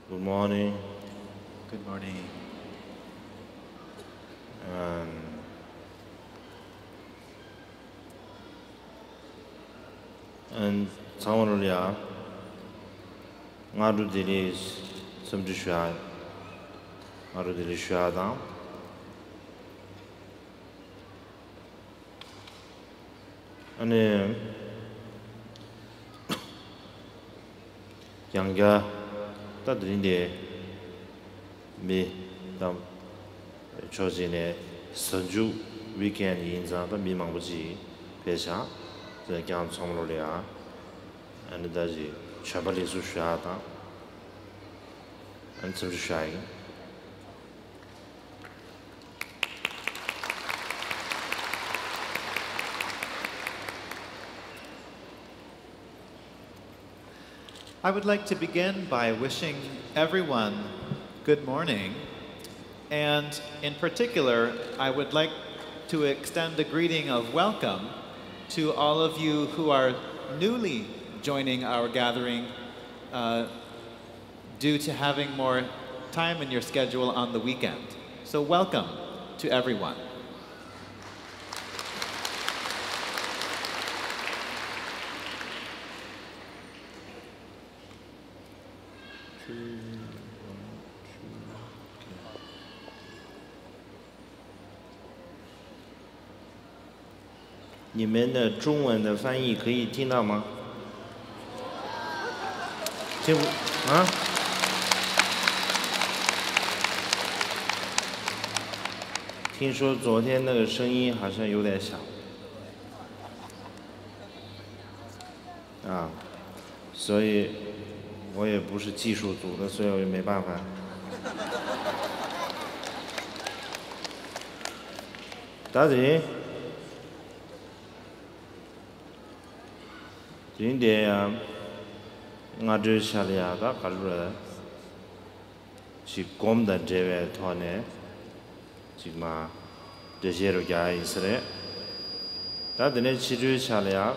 Good morning. Good morning. And Tawanulya, Marudili Subtitles, Marudili Shada. And Yanga, that Rinde, me, them, chosen Sanju weekend in the Mimanguji, Pesha, the Gan Somlolia, and the Chabali Sushata, and Sushai. I would like to begin by wishing everyone good morning. And in particular, I would like to extend a greeting of welcome to all of you who are newly joining our gathering due to having more time in your schedule on the weekend. So welcome to everyone. You mean the 中文的翻译可以听到吗？听不啊？听说昨天那个声音好像有点小。啊，所以我也不是技术组的，所以我也没办法。大姐。 India, Ngadu Shaliaga, Kalura, she come the Jeve Tone, Sigma, the Jeroga Isre. That the net Chidu Shalia,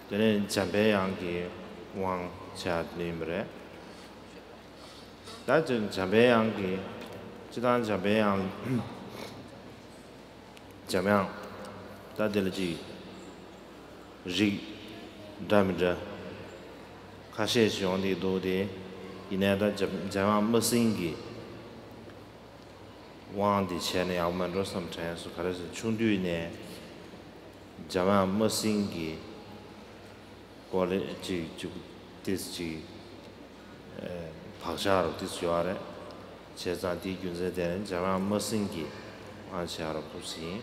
the name Chambeyangi, one chat limbre. That in Chambeyangi, Chidan Chambeyang Jamang, that the Rig Damja Kashe on the Dode, Ineda Jama Musingi. One the Chene Almandro sometimes, so Karas Chundune Jama Musingi, quality to this G Pashar, this Yare, Chezanti Gunzeden, Jama Musingi, one share of Pussy.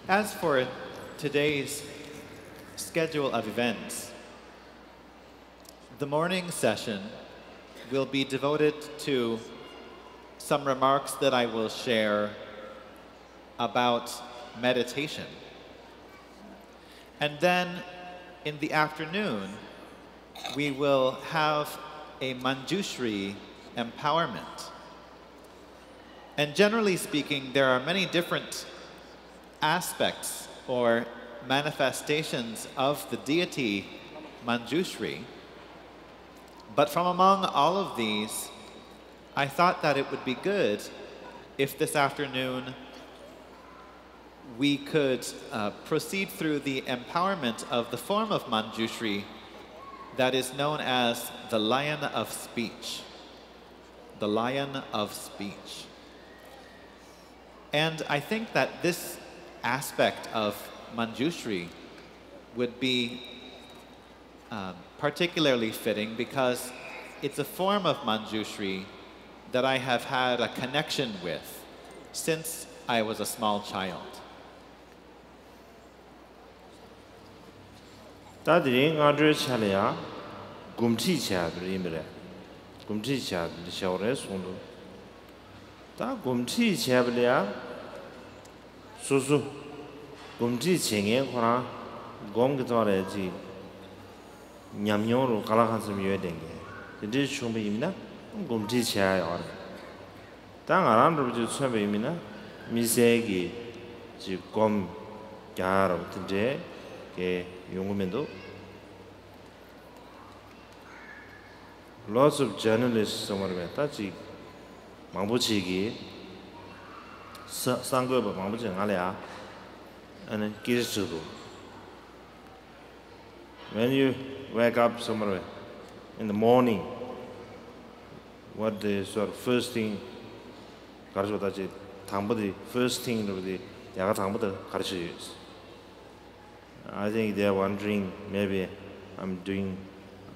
As for today's schedule of events, the morning session will be devoted to some remarks that I will share about meditation. And then in the afternoon, we will have a Manjushri empowerment. And generally speaking, there are many different aspects or manifestations of the deity Manjushri. But from among all of these, I thought that it would be good if this afternoon we could proceed through the empowerment of the form of Manjushri that is known as the lion of speech. The lion of speech. And I think that this aspect of Manjushri would be particularly fitting because it's a form of Manjushri that I have had a connection with since I was a small child. Tadri Ngadu Shalia, Gumti Chad Rimre, Gumti Chad, the Shores Undu. Ta Gumti Chablia. Susu, Gumji Chingin, Gom Gitaraji, 냠뇨로 갈아간섬 요된게 이제 충분히나 곰지 쳐야 땅 안으로 처음에미나 미세기 지금 야로 이제 게 용구면도 lots of journalists somewhere 따지 망보치기 상거 망보치 알아야 and 기술도 when you wake up somewhere in the morning what the sort of first thing 가르쳐다지 당보디 first thing the 야가 당보다 가르쳐요. I think they're wondering maybe I'm doing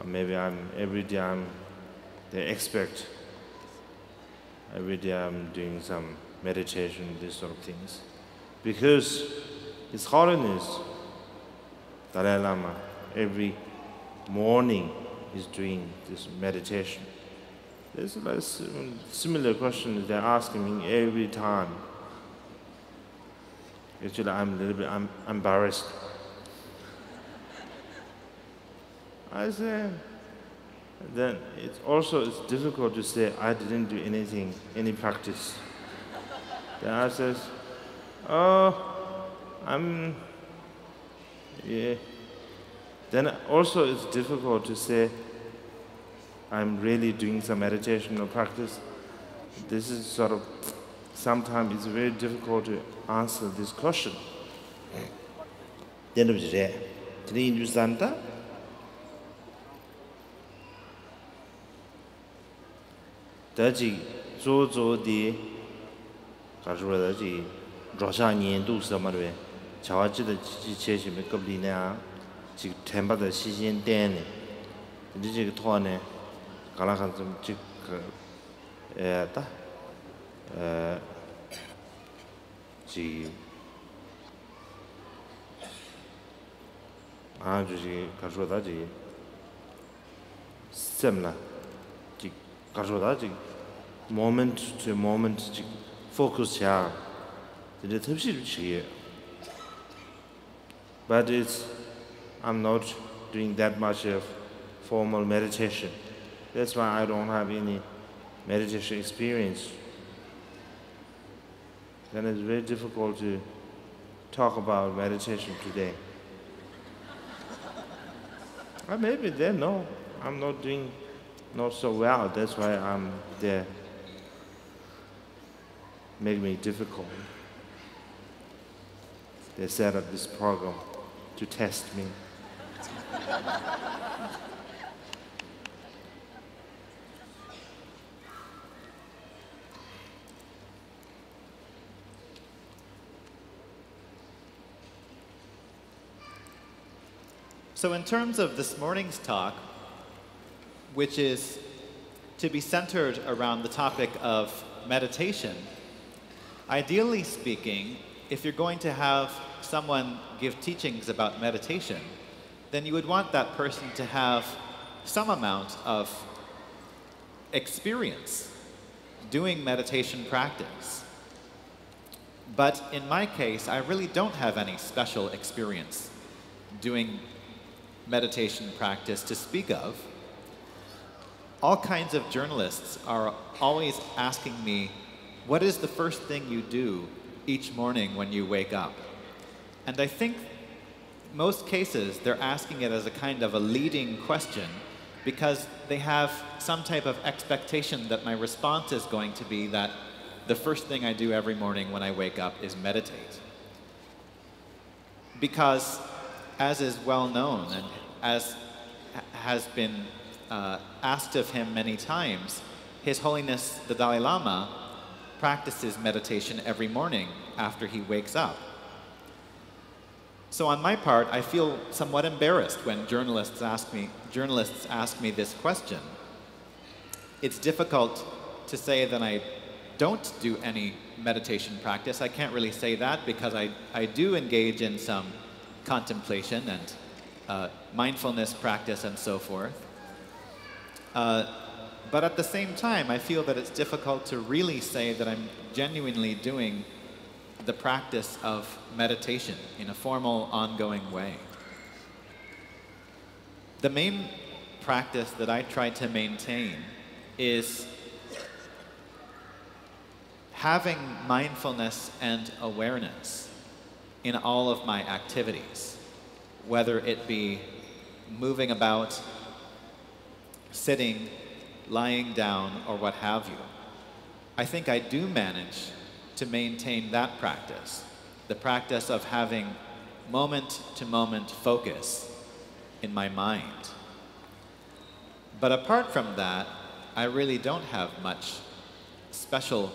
maybe I'm every day they expect every day I'm doing some meditation, these sort of things, because His Holiness Dalai Lama every morning is doing this meditation. There's a similar question they're asking me every time. Actually, I'm a little bit embarrassed. I say, then it's difficult to say I didn't do anything, any practice. Then I says, yeah. Then also it's difficult to say I'm really doing some meditation or practice. This is sort of, sometimes it's very difficult to answer this question. Then today in Santa. 다지 조조디 가르쳐다지 로샤년도 서마르에 자와지의 지체심의 급리냐 지금 템바의 시즌 때네 이제 그 토안에 가라간 좀 지금 에다 지 아주지 가르쳐다지 셈라 가져다지 moment to moment focus 야 이제 섭실치게 but I'm not doing that much of formal meditation. That's why I don't have any meditation experience. Then it's very difficult to talk about meditation today. Maybe they know I'm not doing not so well, that's why I'm there. Make me difficult. They set up this program to test me. So in terms of this morning's talk, which is to be centered around the topic of meditation, ideally speaking, if you're going to have someone give teachings about meditation, then you would want that person to have some amount of experience doing meditation practice. But in my case, I really don't have any special experience doing meditation practice to speak of. All kinds of journalists are always asking me, what is the first thing you do each morning when you wake up? And I think most cases they're asking it as a kind of a leading question because they have some type of expectation that my response is going to be that the first thing I do every morning when I wake up is meditate. Because as is well known and as has been asked of him many times, His Holiness the Dalai Lama practices meditation every morning after he wakes up. So on my part, I feel somewhat embarrassed when journalists ask me this question. It's difficult to say that I don't do any meditation practice. I can't really say that because I do engage in some contemplation and mindfulness practice and so forth. But at the same time, I feel that it's difficult to really say that I'm genuinely doing the practice of meditation in a formal, ongoing way. the main practice that I try to maintain is having mindfulness and awareness in all of my activities, whether it be moving about, sitting, lying down, or what have you. I think I do manage to maintain that practice, the practice of having moment-to-moment focus in my mind. But apart from that, I really don't have much special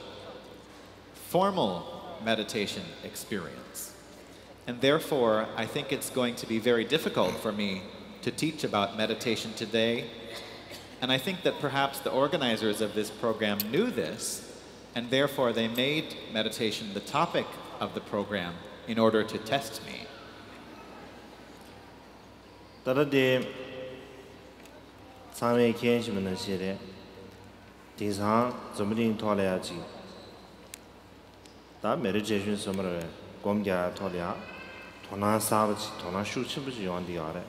formal meditation experience. And therefore, I think it's going to be very difficult for me to teach about meditation today. And I think that perhaps the organizers of this program knew this, and therefore they made meditation the topic of the program in order to test me. 따라데 상회 계시면은 시에 대상 점링 토래야지. 다 메디테이션 섬을 공개 토래야. 도나 사버지 도나 슈치부지 요한디 알아.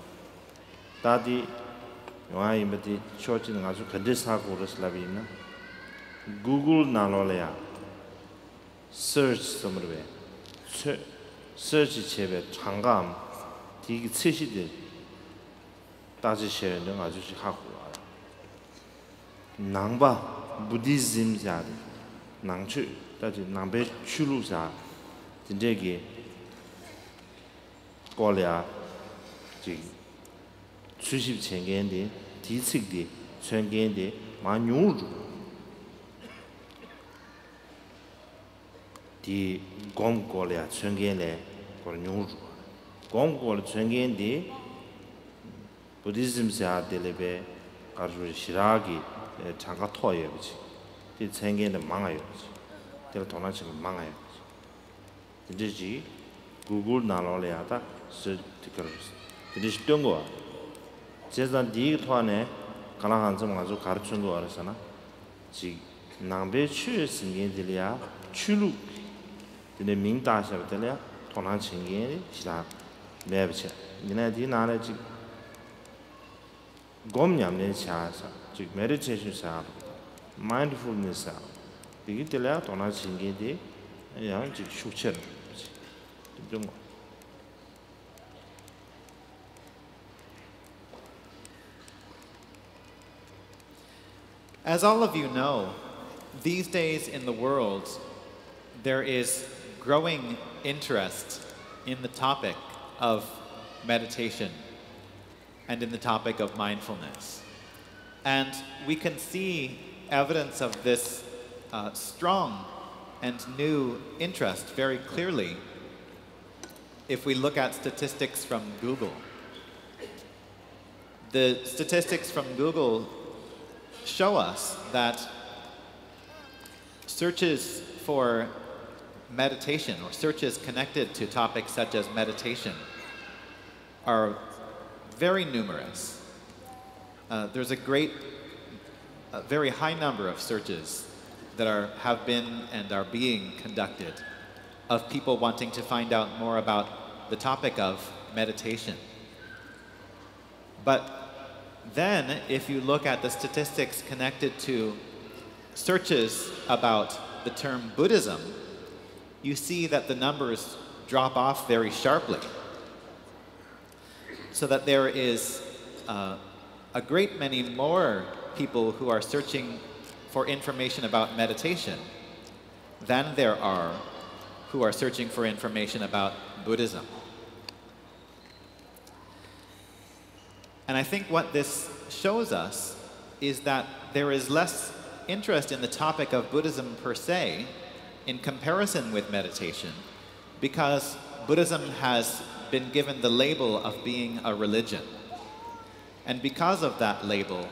다디 요한 이메디 쇼치는 아주 근데사고를 슬라비나. 구글 나로래야. search 섬을 왜. search 제베 장감 디기 츠시들 따지셔는 아주 하고 와요. 낭바 부디즘 자리 낭추 따지 낭베 추루자 진짜게 고려 지 수십 천개인데 디측디 천개인데 만용주 디 공고려 천개네 고용주 공고려 천개인데 부디즘 자들에베 가르주 시라기 장가 토예지 이 천개는 망아요지 들 도나치가 망아요 이제지 구글 나로래야다 스티커스 이제 쉽던 거 제가 디 토안에 가랑한 좀 아주 가르친 거 알았잖아 지 남배 추의 생계들이야 추루 근데 민다셔들이야 도나치게 시작 매비체 니네 나라지 곰냠네 차사 즉 메디테이션 사 mindfulness 사 이게 들려 도나치게 양 즉 숙체 좀 As all of you know, these days in the world, there is growing interest in the topic of meditation and in the topic of mindfulness. And we can see evidence of this strong and new interest very clearly if we look at statistics from Google. The statistics from Google show us that searches for meditation or searches connected to topics such as meditation are very numerous. There's a very high number of searches that have been and are being conducted of people wanting to find out more about the topic of meditation. But then, if you look at the statistics connected to searches about the term Buddhism, you see that the numbers drop off very sharply. So that there is a great many more people who are searching for information about meditation than there are who are searching for information about Buddhism. And I think what this shows us is that there is less interest in the topic of Buddhism per se in comparison with meditation because Buddhism has been given the label of being a religion. And because of that label,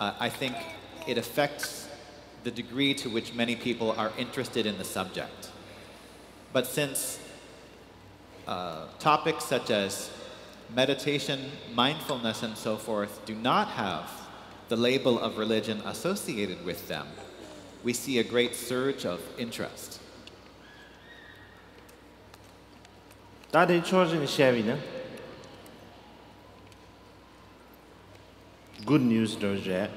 I think it affects the degree to which many people are interested in the subject. But since topics such as meditation, mindfulness, and so forth do not have the label of religion associated with them, we see a great surge of interest. 다들 초진 셰비는 good news does that.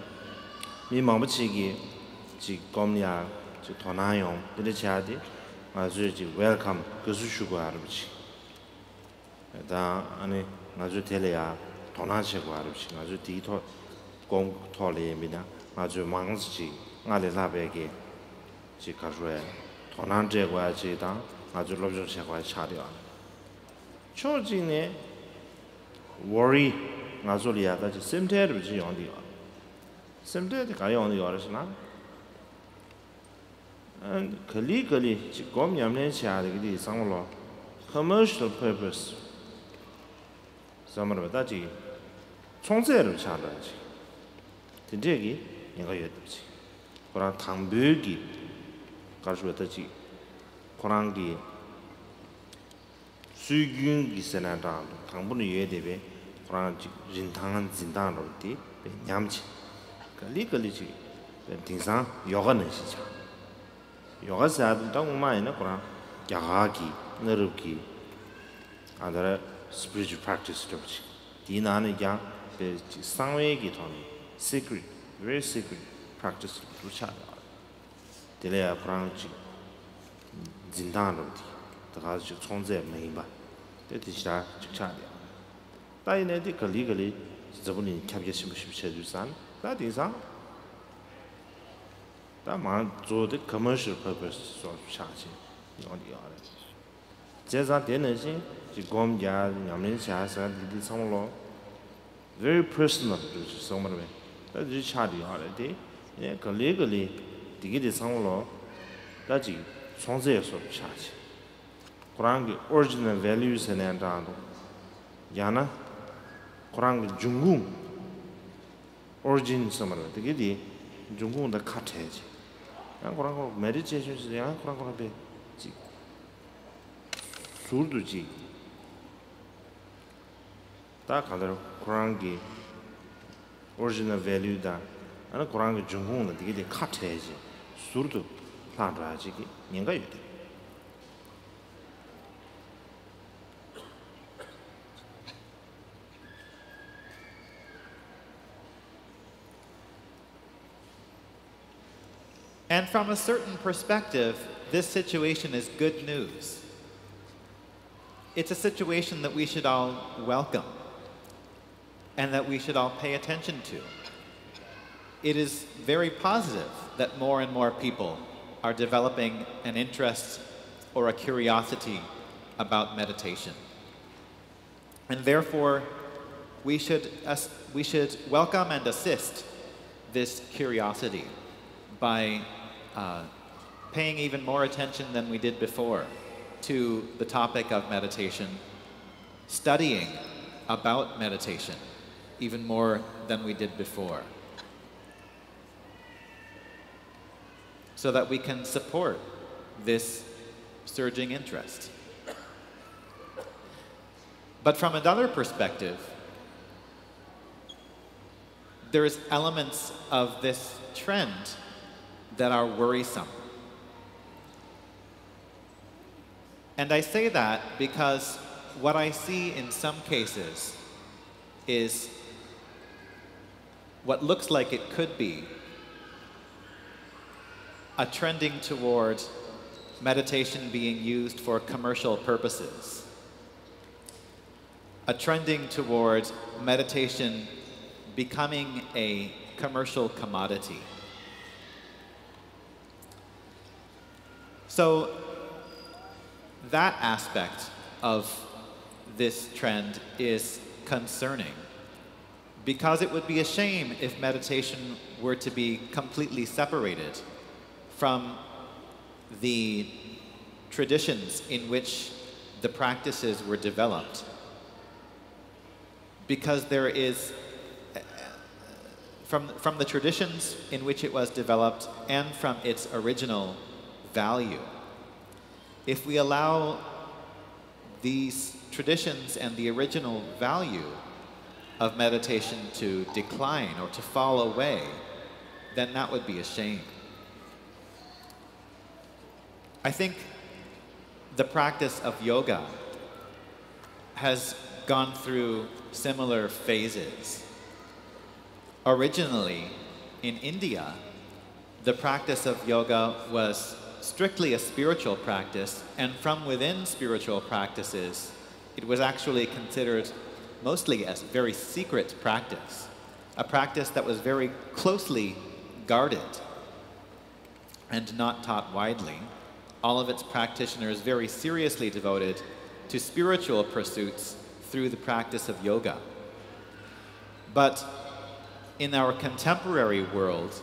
Mi mong chi chi kom ya chi thona yong de cha di nga zu chi welcome ku su shu ga ru chi. Da ani nga zu tele ya thona che ga ru chi nga zu di tho gong tho le mi na nga zu mang chi nga le la be ge chi ka ru ya thona je ga chi da nga zu lo ju che ga cha de. Cho ji ne worry nga zu li ya da chi sim te ru chi yong di. Sim te de ga yong di yo shi na. And legally, commercial purpose. Some of that is Chongzero challenge. Today, you go yet. Koran Tambugi, Kashwatachi, Korangi, Suyun Gisenadam, Tambuni Yedebe, Koran Jintan Zindan Roti, Yamchi. Legally, Tinsan, Yoganes. Yoga said, don't mind, Yahaki, Neruki, other spiritual practice. Dinani Yang, the Sangway Gitoni, secret, very secret practice to Chada. Delea Pranchi, Zindanoti, the Hazu Chonze Mahimba, that is Chadia. Dianetic legally, Zabuni Kabyasim Shedusan, that is on. That man do the commercial purpose of charging on the other. Just at the energy, the gom yard, Yamin Chas, and did some law. Very personal to someone. That is charging already. Yeah, legally, to get some law, that is Sonze of charge. Korangi original values and Andando. Yana Korangi Jungung origin somewhere. To get the Jungung the cottage. Meditation is the Ankorabe Surduji. That color Korangi original value that and a Korangi Jungun that get the cottage Surdu Plandrajiki Ninga. And from a certain perspective, this situation is good news. It's a situation that we should all welcome and that we should all pay attention to. It is very positive that more and more people are developing an interest or a curiosity about meditation. And therefore, we should welcome and assist this curiosity by paying even more attention than we did before to the topic of meditation, studying about meditation even more than we did before, so that we can support this surging interest. But from another perspective, there's elements of this trend that are worrisome. And I say that because what I see in some cases is what looks like it could be a trending toward meditation being used for commercial purposes, a trending toward meditation becoming a commercial commodity. So that aspect of this trend is concerning, because it would be a shame if meditation were to be completely separated from the traditions in which the practices were developed. Because there is, from the traditions in which it was developed and from its original value, if we allow these traditions and the original value of meditation to decline or to fall away, then that would be a shame. I think the practice of yoga has gone through similar phases. Originally, in India, the practice of yoga was strictly a spiritual practice, and from within spiritual practices, it was actually considered mostly as very secret practice, a practice that was very closely guarded and not taught widely. All of its practitioners very seriously devoted to spiritual pursuits through the practice of yoga. But in our contemporary world,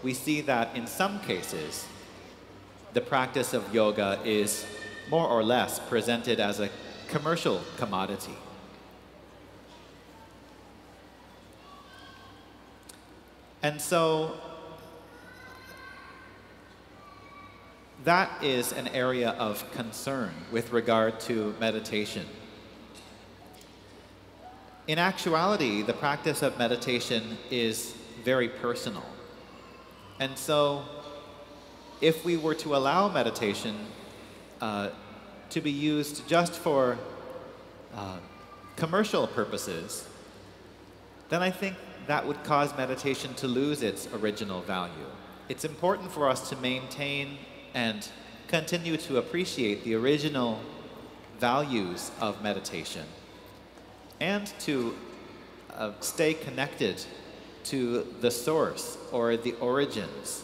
we see that in some cases, the practice of yoga is more or less presented as a commercial commodity. And so that is an area of concern with regard to meditation. In actuality, the practice of meditation is very personal. And so if we were to allow meditation to be used just for commercial purposes, then I think that would cause meditation to lose its original value. It's important for us to maintain and continue to appreciate the original values of meditation and to stay connected to the source or the origins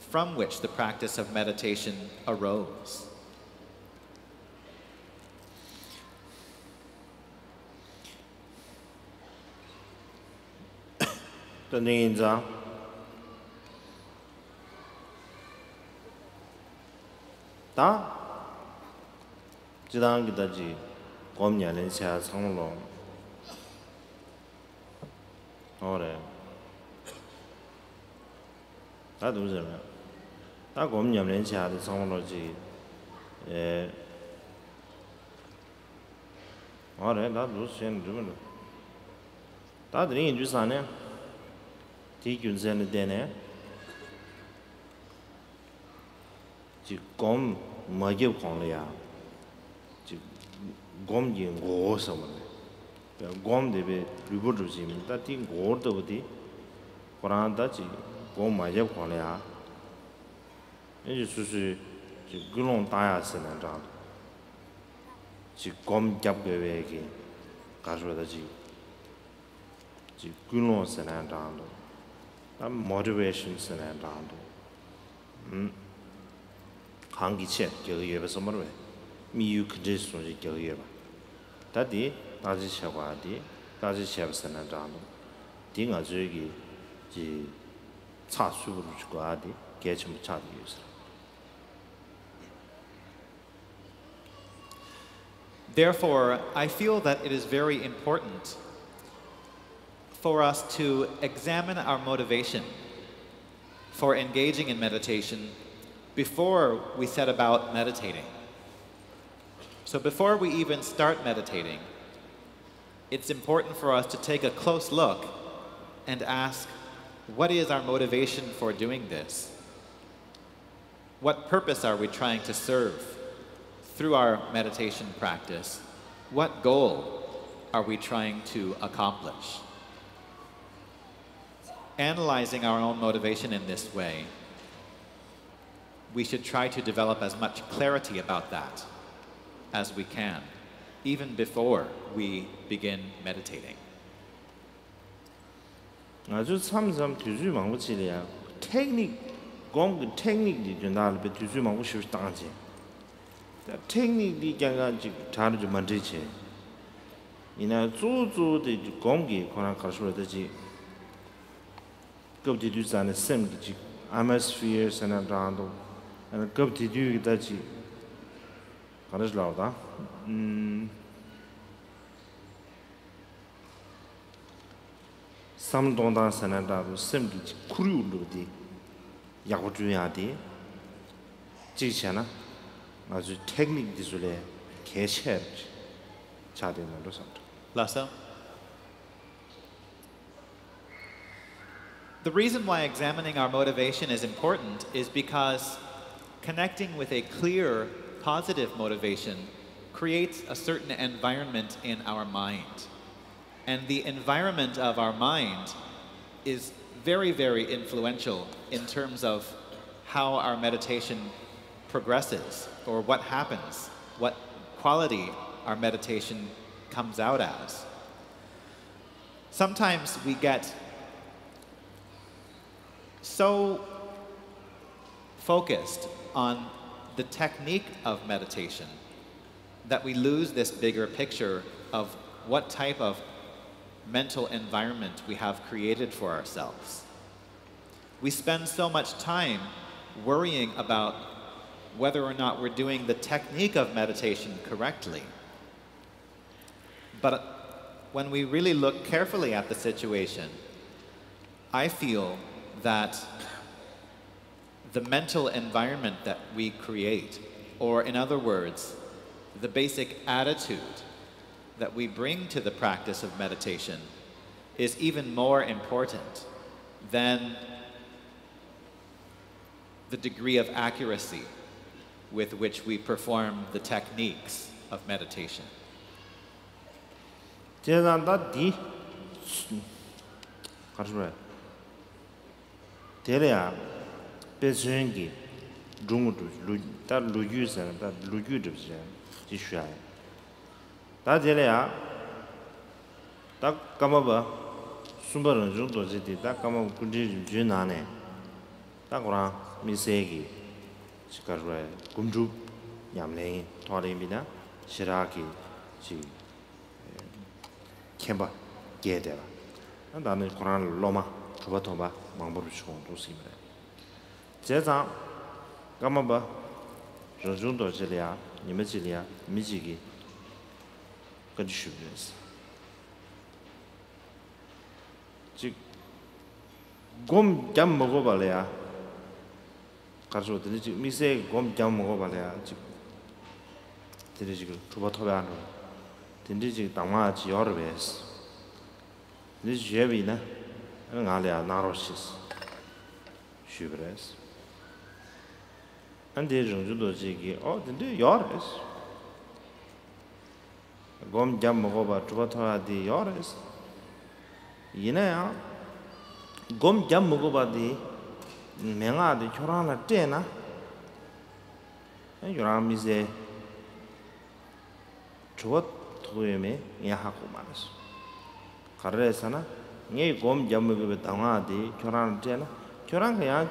from which the practice of meditation arose. Tadinza Ta Jidang Gidaji Gomnya Lensia Sanglong Ore Ta Duzema Ta Gomnya Lensia Sanglong Ore Ta Dusen Dumen Ta Drin Jusane Tikyunzen Dene Gom Magib Konglia Gom Yin Go Saman Gom de Rubuduzim, that thing gold of the Koran Dachi, Gom Magib Konglia. And you see Gulon Dias and Ran. She Gom Jabgave again, Kashwadaji. She Gulon and Ran. Motivations and Ran. Hangi chet, Gillieva Summerway. Me you could just on the Gillieva. That day, Tazi Shavadi, Tazi Shavsan and Random. Dinga Zurgi, the Tatsu Guadi, get him child user. Therefore, I feel that it is very important for us to examine our motivation for engaging in meditation before we set about meditating. So before we even start meditating, it's important for us to take a close look and ask, what is our motivation for doing this? What purpose are we trying to serve through our meditation practice? What goal are we trying to accomplish? Analyzing our own motivation in this way, we should try to develop as much clarity about that as we can, even before we begin meditating. 아주 참참 뒤주 망고치리야. 테크닉 공 테크닉이 전달을 배 뒤주 망고 싶지 않지. 테크닉이 그냥 잘하지 만들지. 이나 조조의 공기 그런 가르쳐야지. Cấp đi ra xem cái atmosphere sẽ nằm ra đâu, anh cấp đi cái đó chỉ, cái đó là đâu, sam đông đan sẽ nằm ra đâu xem cái kuriu đâu đi, yak vật juya đi, chỉ xem na, 아주 technique đi rồi, cái chế, cha đi nó sao? Lasso? The reason why examining our motivation is important is because connecting with a clear, positive motivation creates a certain environment in our mind. And the environment of our mind is very, very influential in terms of how our meditation progresses, or what happens, what quality our meditation comes out as. Sometimes we get so focused on the technique of meditation that we lose this bigger picture of what type of mental environment we have created for ourselves. We spend so much time worrying about whether or not we're doing the technique of meditation correctly. But when we really look carefully at the situation, I feel that the mental environment that we create, or in other words, the basic attitude that we bring to the practice of meditation, is even more important than the degree of accuracy with which we perform the techniques of meditation. 제단다 디 가르쳐요. 대래야 배수행기 중국도 다 루유선 다 루유듯이 지셔야. 다 대래야 딱 까마봐 숨바는 정도 지디 딱 까마 군지 준하네. 딱 그랑 미세기 지가르야 군주 냠내 토리미나 시라기 지 캠바 게데라 나는 코란 로마 투바토바 망보를 주고 도시미래 제자 까마바 저중도 지리야 니메지리야 미지기 건주슈스 곰잠 먹어봐래야 가서 들리지 미세 곰잠 먹어봐래야 지금 들리지 투바토바 안 들리지 당마지 여러 배스 네 제비나 나래야 나로시스 슈브레스 안데 정주도 지기 근데 여러스 곰잠 먹어봐 투바토아디 여러스 이내야 곰잠 먹어봐디 맹아디 초라나 떼나 요라미세 좋아 도에메 야하고 말았어 가르에서나 네 곰잠 먹어봐 당아디 초라나 떼나 초란 그냥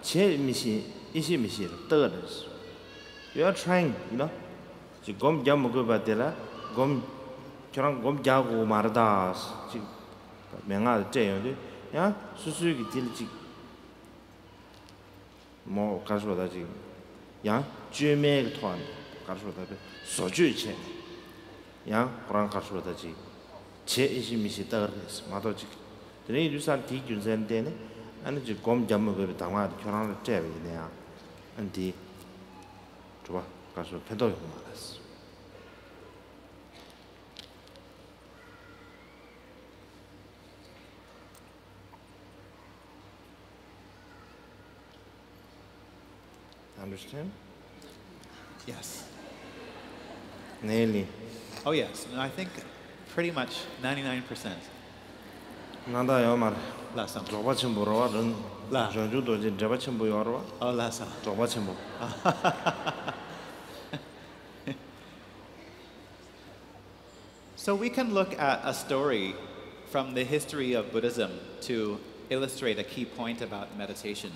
제 미시 이시 미시 떠들었어 you are trying you know 지금 곰잠 먹어봐들라 곰 초란 곰자고 말다 지금 맹아디 떼요 야 수수기 딜지 뭐 가르쳐다 지금 야 주메 토한 가르쳐다 소주체 야 그런 가르쳐다 지금 제 이심이시 따르스 마도지 드네 유산 디준센데네 아니 지금 곰 잡먹을 당화 결혼을 째비네야 안디 좋아 가서 패도 말았어 Understand? Yes. Nearly. Oh yes, no, I think pretty much 99%. Nada yo mar. La sam. Joba chimbo ro ren. La. Jonju do je joba chimbo yo ro. Oh la sam. Joba chimbo. So we can look at a story from the history of Buddhism to illustrate a key point about meditation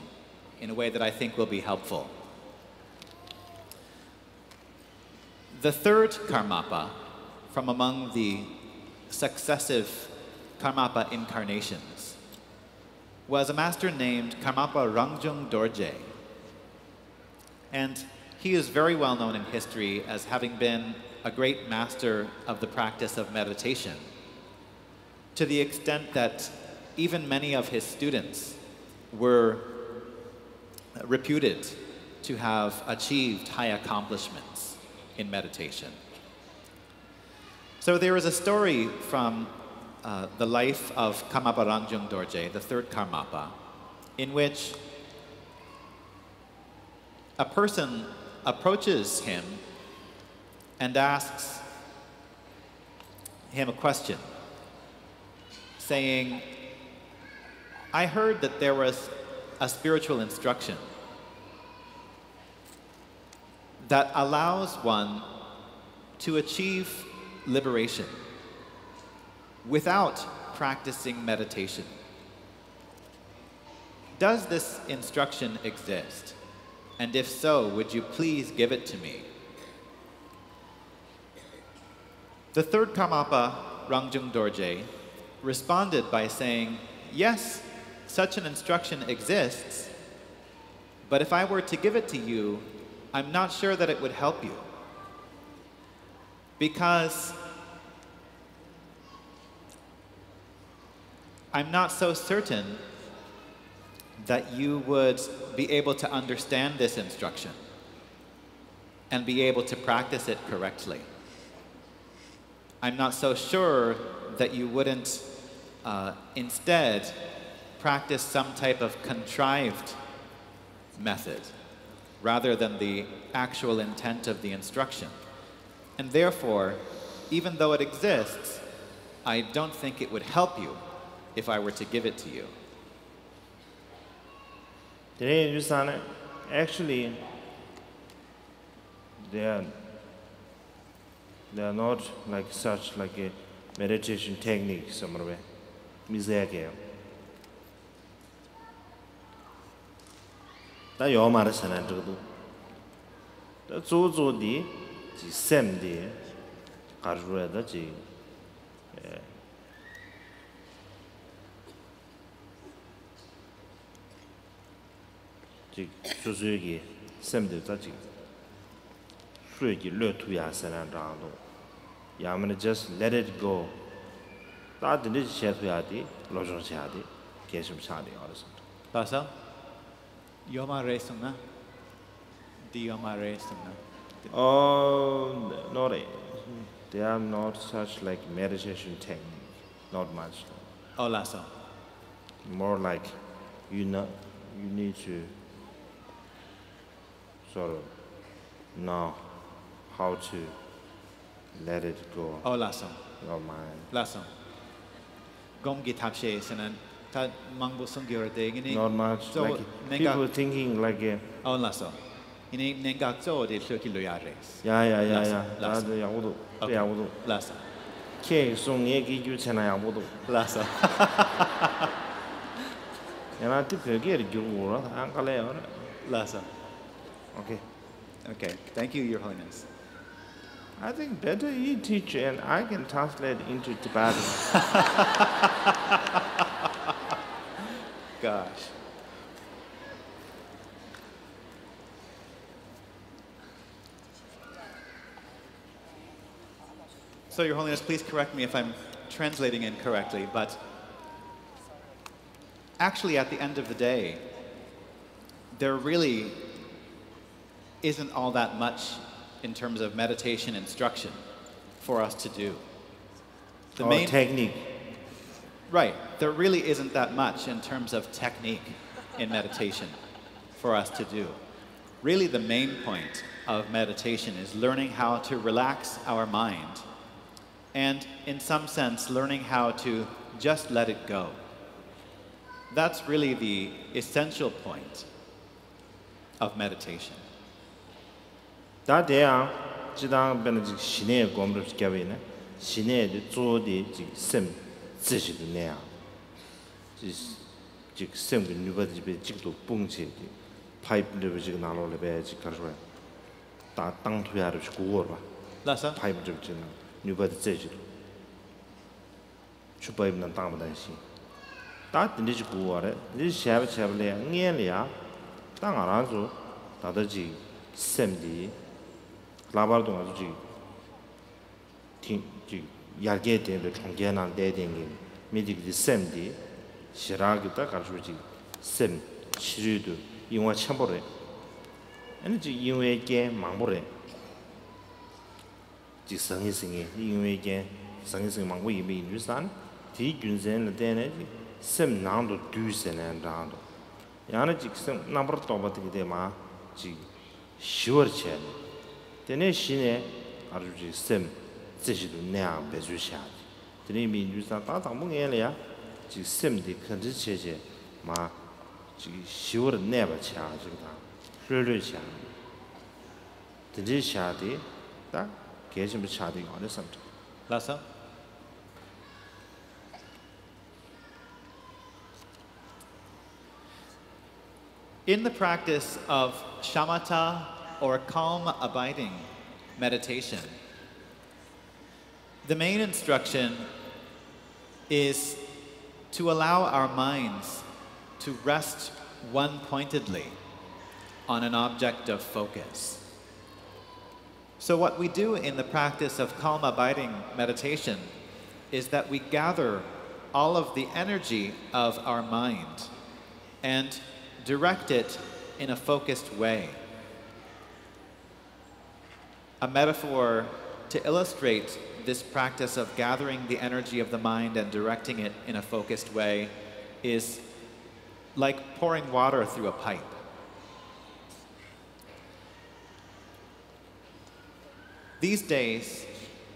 in a way that I think will be helpful. The third Karmapa from among the successive Karmapa incarnations was a master named Karmapa Rangzhung Dorje. And he is very well known in history as having been a great master of the practice of meditation, to the extent that even many of his students were reputed to have achieved high accomplishments in meditation. So there is a story from the life of Karmapa Rangzhung Dorje, the third Karmapa, in which a person approaches him and asks him a question, saying, I heard that there was a spiritual instruction that allows one to achieve liberation without practicing meditation. Does this instruction exist? And if so, would you please give it to me? The third Karmapa, Rangjung Dorje, responded by saying, yes, such an instruction exists, but if I were to give it to you, I'm not sure that it would help you. Because I'm not so certain that you would be able to understand this instruction and be able to practice it correctly. I'm not so sure that you wouldn't instead practice some type of contrived method rather than the actual intent of the instruction. And therefore, even though it exists, I don't think it would help you if I were to give it to you. Actually, they are not like such like a meditation technique somewhere. 미세하게요. 다 요마르스는 저도. 다 조조디 지 샘디 가르르다 지 지 조조기 샘디 다지 프로기 르투야스는 라도 야면 just let it go. 다 드는 셔야지 로정셔야지 계속 차리 알았어. Basa? Yoma resuna? Di yoma resuna? Oh, not they are not such like meditation technique, not much. Oh, lasso. More like you need to sort of know how to let it go. Oh, lasso. Your mind. Lasso. Gom gitapshe sanan ta mangbo sungyur de gini. Not much. So Like people thinking like Oh, lasso. Ini nenga zo de hlöki loyares. yeah. 나도 야구도 야구도. Lasso. 계속 얘기주잖아 야구도. Lasso. 야나한테 별게 이러고 안 갈래요. Lasso. Okay. Okay. Thank you, Your Holiness. I think better you teach and I can translate into Tibetan. Gosh. So, Your Holiness, please correct me if I'm translating incorrectly, but actually at the end of the day, there really isn't all that much in terms of meditation instruction for us to do. The Or technique. Right. There really isn't that much in terms of technique in meditation for us to do. Really, the main point of meditation is learning how to relax our mind and, in some sense, learning how to just let it go. That's really the essential point of meditation. 다 대양 지당 변의 신의 공부를 시켜버리네. 신의 조디 심 지시도 내야. 즉 샘그 뉴버디베 직도 뽕치 파이프를 지금 나로를 배지 가르쳐. 다 땅투야를 고어라. 라서 파이프 좀 지나 뉴버디 제지도. 추바입는 땅보다시. 다 dindi지 고어래. 이 샤브샤브래 녜리야. 땅 알아줘. 다더지 샘디 라바도 아주 지 야게 되는 총계난 대dengi 미디기 샘디 시라기다 가르치지 샘 시르도 이와 참보래 에너지 이외게 망보래 지 성이승이 이외게 성이승 망보 이미 인주산 디균센의 대내 샘 나도 두세는 나도 야는 직성 나버 또바티게 되마 지 쉬워체 되네 신에 아주지 샘 제시도 내야 배주샤 되네 민주사 다당봉에야 지 샘디 컨디체제 마 지금 10월 내봐 차 지금 르르 차 드지 차디 딱 계신 분 차디 어느 섬 Last In the practice of shamatha or calm abiding meditation, the main instruction is to allow our minds to rest one-pointedly on an object of focus. So what we do in the practice of calm abiding meditation is that we gather all of the energy of our mind and direct it in a focused way. A metaphor to illustrate this practice of gathering the energy of the mind and directing it in a focused way is like pouring water through a pipe. These days,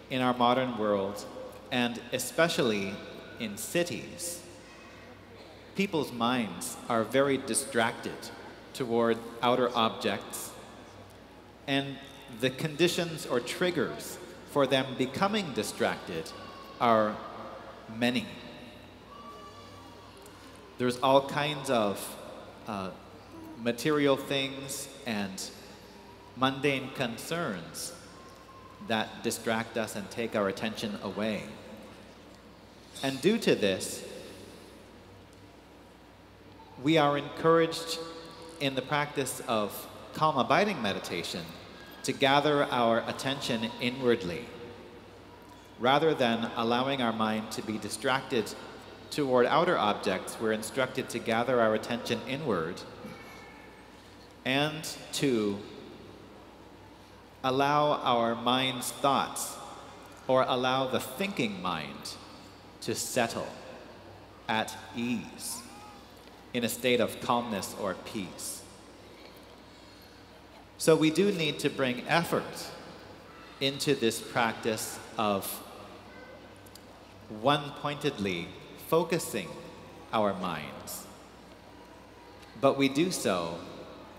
in our modern world, and especially in cities, people's minds are very distracted toward outer objects, and the conditions or triggers for them becoming distracted are many. There's all kinds of material things and mundane concerns that distract us and take our attention away. And due to this, we are encouraged in the practice of calm abiding meditation to gather our attention inwardly. Rather than allowing our mind to be distracted toward outer objects, we're instructed to gather our attention inward and to allow our mind's thoughts, or allow the thinking mind to settle at ease in a state of calmness or peace. So we do need to bring effort into this practice of one-pointedly focusing our minds. But we do so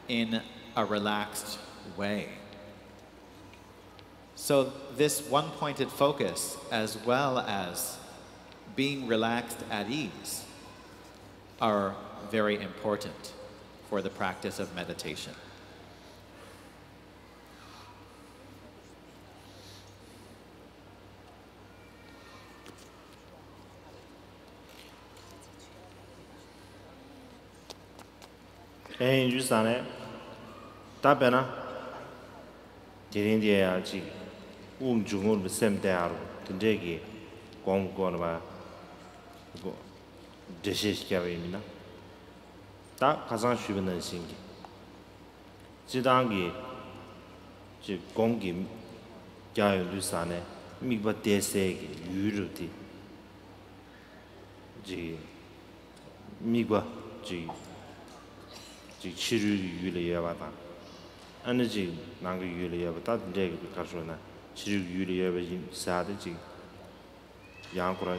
in a relaxed way. So this one-pointed focus, as well as being relaxed at ease, are very important for the practice of meditation. 유산에 답변아 디린디야지 중을 셈대하로 된대기 공부하는 바 이거 제시시켜입니다. 딱 가장 쉬운 신기. 지당기 지 공기 자유 유산에 미바 대세기 유르디 지 미바 지 치료 유리에 와다. 에너지 난그 유리에 와다 되게 가서나 치료 유리에 와진 사대지 양고라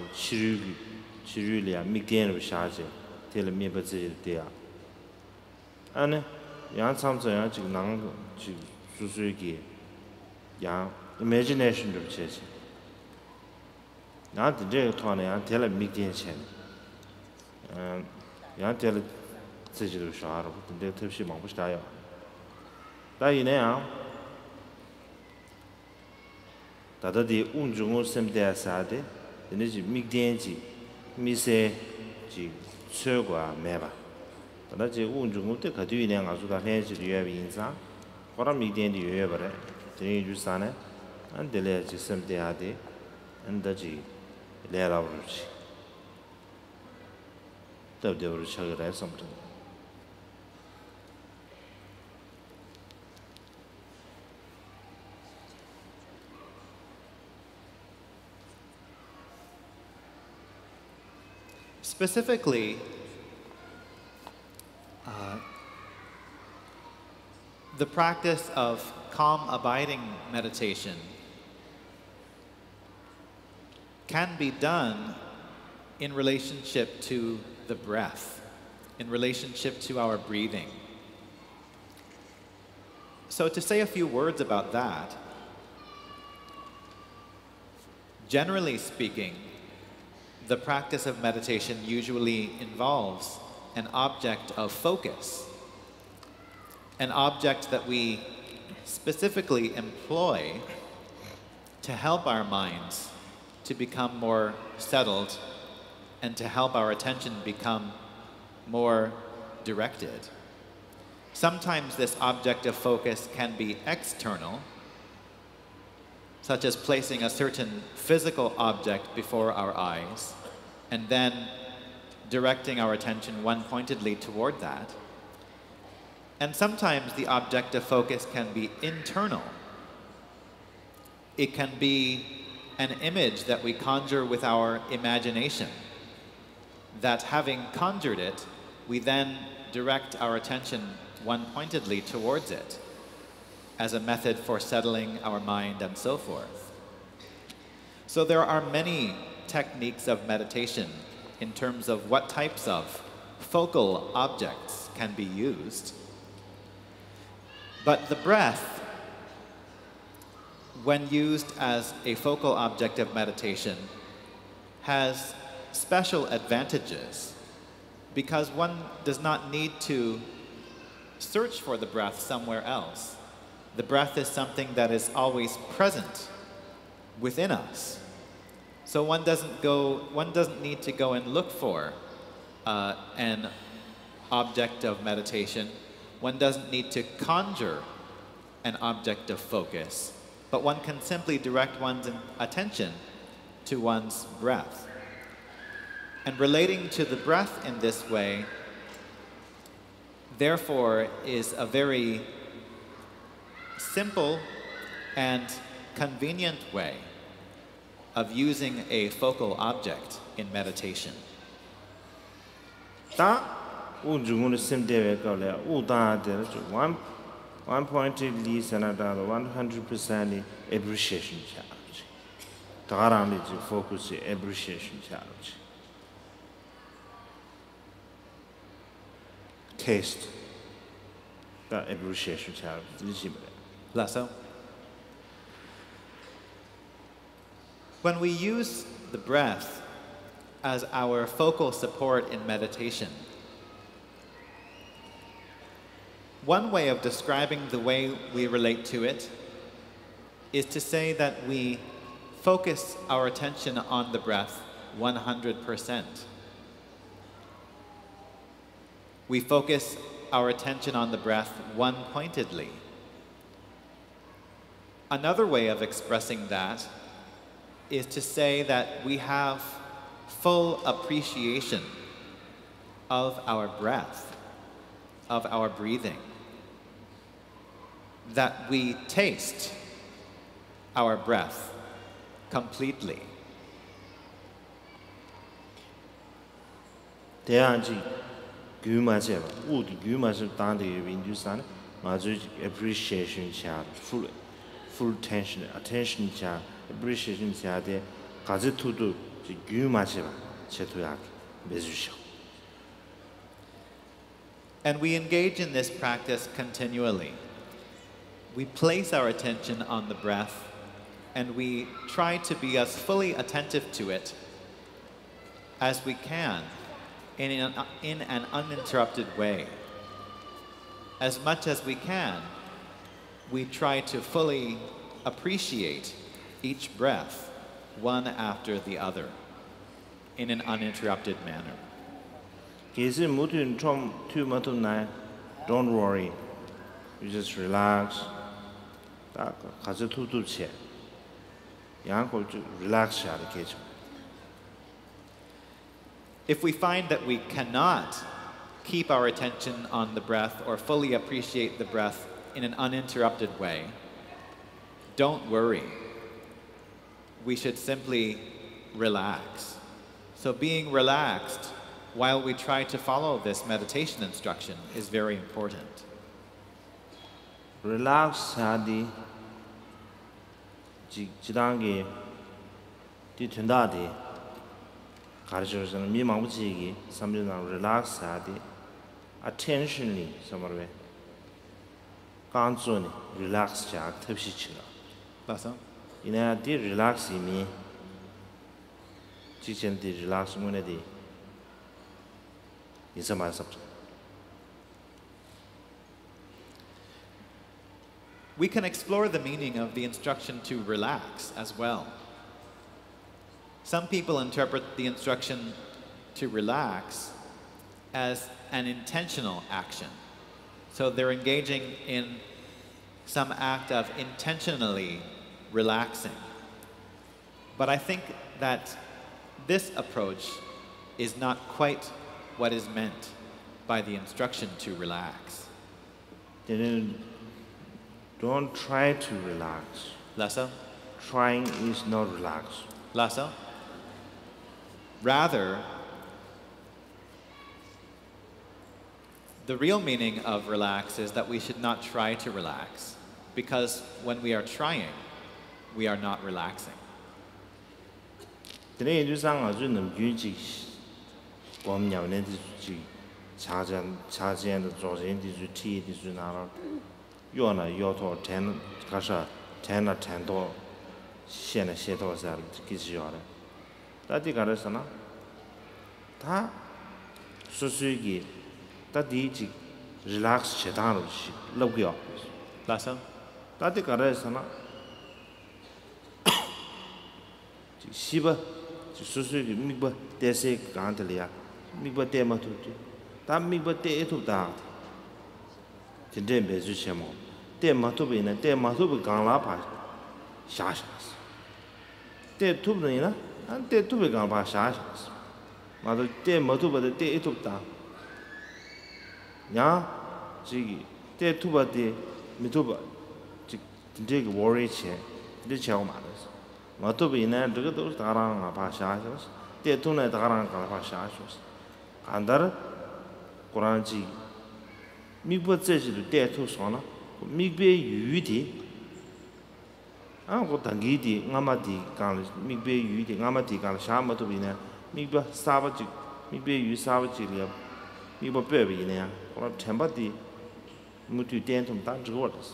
치료리아 미겐을 샤제 텔 미버지 돼야. 아니 양 참자야 지금 난그 지 수수기 양 imagination도 제시. 나한테 이제 통하네 양 텔 미겐 체. 양 텔 제지도 샤로 근데 특히 먹고 싶다요. 다이네요. 다다디 운중을 셈대사데 근데 미겐지 미세 지 최고아 매바. 다다지 운중을 때 가디네 가서다 해지 유여인사. 거라 미겐디 유여버래. 되게 주사네. 안 될래지 셈대하데 안다지 레라우르지. 더더로 차그래 something. Specifically, the practice of calm abiding meditation can be done in relationship to the breath in relationship to our breathing. So to say a few words about that, generally speaking, the practice of meditation usually involves an object of focus, an object that we specifically employ to help our minds to become more settled and to help our attention become more directed. Sometimes this object of focus can be external, such as placing a certain physical object before our eyes and then directing our attention one-pointedly toward that. And sometimes the object of focus can be internal. It can be an image that we conjure with our imagination, that having conjured it, we then direct our attention one-pointedly towards it as a method for settling our mind and so forth. So there are many techniques of meditation in terms of what types of focal objects can be used. But the breath, when used as a focal object of meditation, has special advantages because one does not need to search for the breath somewhere else. The breath is something that is always present within us. So one doesn't need to go and look for an object of meditation. One doesn't need to conjure an object of focus, but one can simply direct one's attention to one's breath. And relating to the breath in this way, therefore, is a very simple and convenient way of using a focal object in meditation. One point is 100% appreciation charge. Focus appreciation charge. Taste the appreciation charge. Lasso. When we use the breath as our focal support in meditation, one way of describing the way we relate to it is to say that we focus our attention on the breath 100%. We focus our attention on the breath one-pointedly. Another way of expressing that is to say that we have full appreciation of our breath, of our breathing, that we taste our breath completely. Appreciation full attention appreciation and we engage in this practice continually. We place our attention on the breath and we try to be as fully attentive to it as we can in an uninterrupted way. As much as we can, we try to fully appreciate each breath, one after the other, in an uninterrupted manner. Don't worry, you just relax. If we find that we cannot keep our attention on the breath or fully appreciate the breath in an uninterrupted way, don't worry. We should simply relax. So being relaxed while we try to follow this meditation instruction is very important. Relax hadi jidangi di tunda di 가르쳐서는 미망부지기 삼주나 relax hadi attentionally somewhere can't relax jack tabshichila. Lasa. Ina di relax me. Chichen di relax money. Is a mass. We can explore the meaning of the instruction to relax as well. Some people interpret the instruction to relax as an intentional action. So they're engaging in some act of intentionally relaxing. But I think that this approach is not quite what is meant by the instruction to relax. Then don't try to relax. Lasa? Trying is not relax. Lasa? Rather, the real meaning of relax is that we should not try to relax, because when we are trying, we are not relaxing. Today, you sang a rhythm, you bomb your net, charge and the George into tea, this is now. You are your 10 Kasha, 10 or 10 door, Shena Sheto Zal, Kishore. That the Garasana. Ta Susugi, that the relax Chetan, Logio. Lasa? That the Garasana. Shiba, Susugi, Migba, Desi, Gantalia, Migba Dema to that Migba de to that. The Dembe Zuchemo. Dema to be in a Dema to be Karmapa Shashas. De Tubina and de to be Karmapa Shashas. Mother Dema to be the day to that. Ya, Jiggy, de Tuba de Mituba, dig worry chair, the chow mothers. Matubina, the good Tarang Pashas, de Tuna Tarang Pashas. Under Koranji. Migba says to dare to sona, Migbe Yudi. I got Tangidi, Namadi, Migbe Yudi, Namadi, Shama to be there. Migba Savage, Migbe Yu Savage, Migba Baby in there, or Tambati, Mutu Dentum Dutch waters.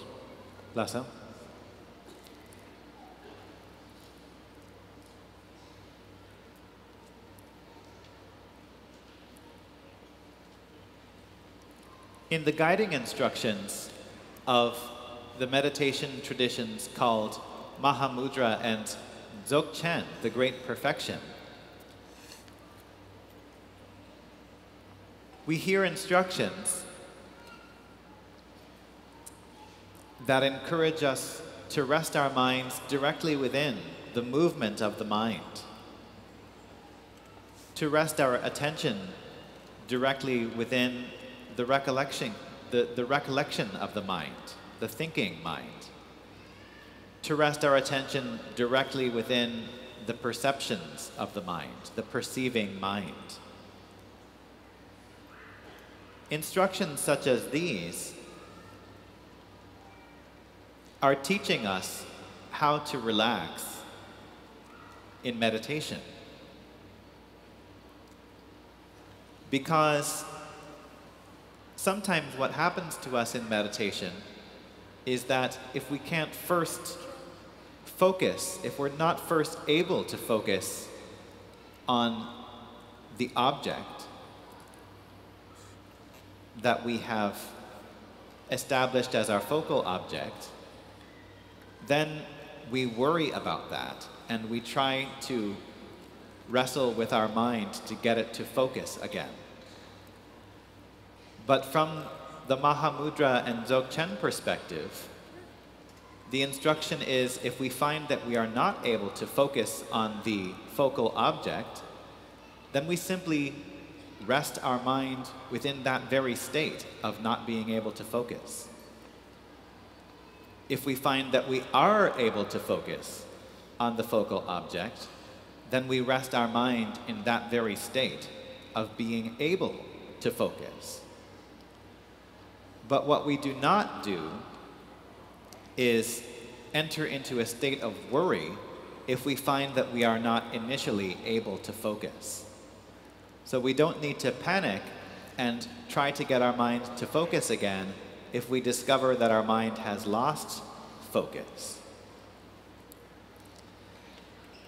Lasa? In the guiding instructions of the meditation traditions called Mahamudra and Dzogchen, the Great Perfection, we hear instructions that encourage us to rest our minds directly within the movement of the mind, to rest our attention directly within the recollection of the mind, the thinking mind, to rest our attention directly within the perceptions of the mind, the perceiving mind. Instructions such as these are teaching us how to relax in meditation. Because sometimes what happens to us in meditation is that if we can't first focus, if we're not first able to focus on the object that we have established as our focal object, then we worry about that and we try to wrestle with our mind to get it to focus again. But from the Mahamudra and Dzogchen perspective, the instruction is if we find that we are not able to focus on the focal object, then we simply rest our mind within that very state of not being able to focus. If we find that we are able to focus on the focal object, then we rest our mind in that very state of being able to focus. But what we do not do is enter into a state of worry if we find that we are not initially able to focus. So we don't need to panic and try to get our mind to focus again if we discover that our mind has lost focus.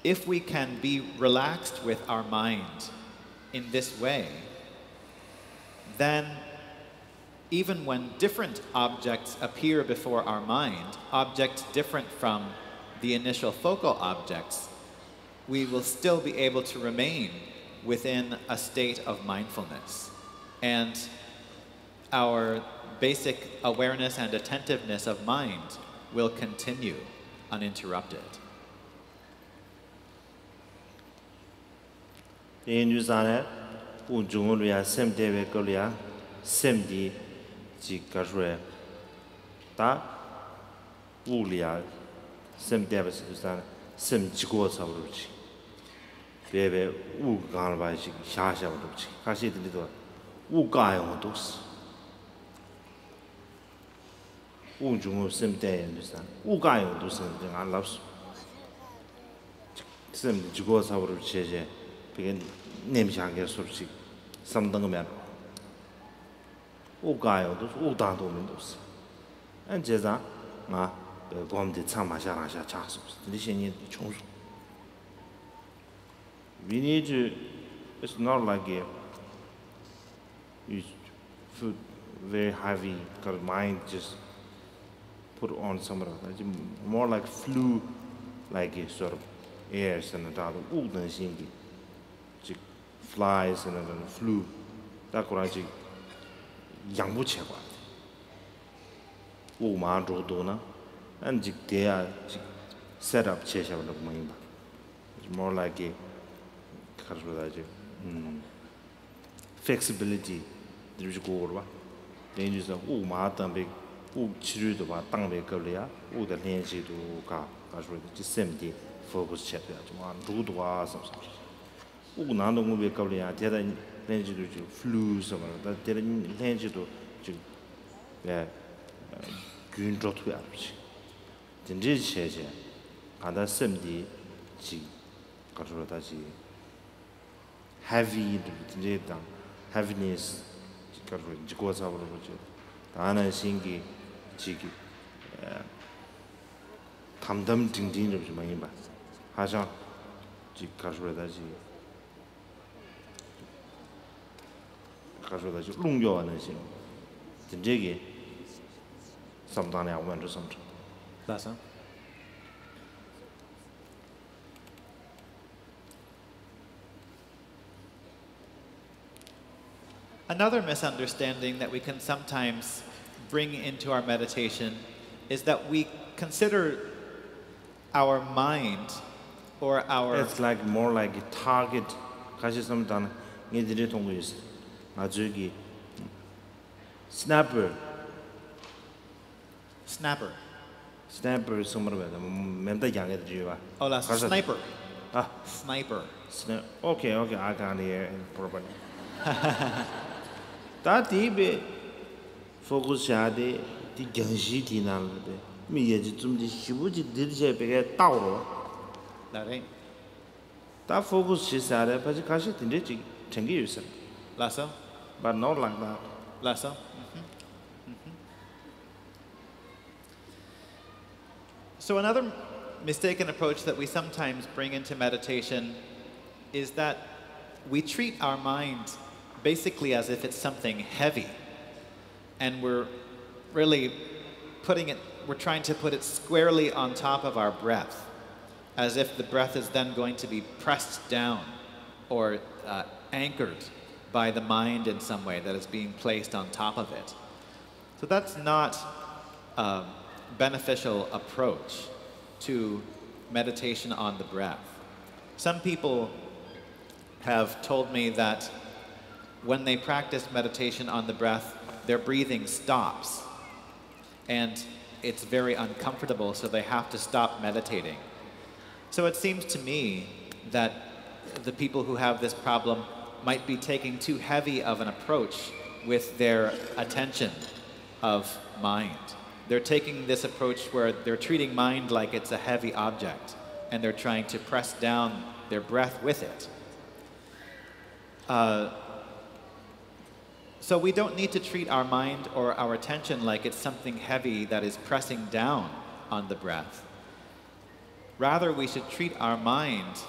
If we can be relaxed with our mind in this way, then even when different objects appear before our mind, objects different from the initial focal objects, we will still be able to remain within a state of mindfulness. And our basic awareness and attentiveness of mind will continue uninterrupted. We need to, it's not like you feel very heavy, because mind just put on somewhere else. More like flu, like a sort of airs and the flies and the flu. That's what I young butcher. Man Rodona and they are set up cheshire of mind. It's more like a flexibility. There is go. Then you say, oh, Martin big, oh, children about Tang Korea, oh, the Nancy to car, that's really just 70 focus chapter. One, root was something. Oh, none of the Korea, the other Nancy to flu somewhere, that didn't Nancy to green drop to average. Then this says, and that's 70 G. Heavy, heaviness. Goes over the Anna Singi, Chiki, Tamdam Ding of Mayimba, Haja, Chikashredaji, Kashredaji, Lungyo and Sing, the Jiggy, sometime I went to something. That's all. Another misunderstanding that we can sometimes bring into our meditation is that we consider our mind or our... It's like more like a target. Sometimes snapper. Snapper. Snapper is somewhere. Oh, that's sniper. Ah, sniper. Okay, I can't hear properly. That deep focus shade the Ganshi Tinal. Me yet to the Shibuji did Jepega Tauro. That ain't. That focus she said, but the Kashi Tindichi can give you, Lasso? But not like that. Lasso? So another mistaken approach that we sometimes bring into meditation is that we treat our mind basically as if it's something heavy, and we're really we're trying to put it squarely on top of our breath, as if the breath is then going to be pressed down or anchored by the mind in some way that is being placed on top of it. So that's not a beneficial approach to meditation on the breath. Some people have told me that when they practice meditation on the breath, their breathing stops. And it's very uncomfortable, so they have to stop meditating. So it seems to me that the people who have this problem might be taking too heavy of an approach with their attention of mind. They're taking this approach where they're treating mind like it's a heavy object, and they're trying to press down their breath with it. So we don't need to treat our mind or our attention like it's something heavy that is pressing down on the breath. Rather, we should treat our mind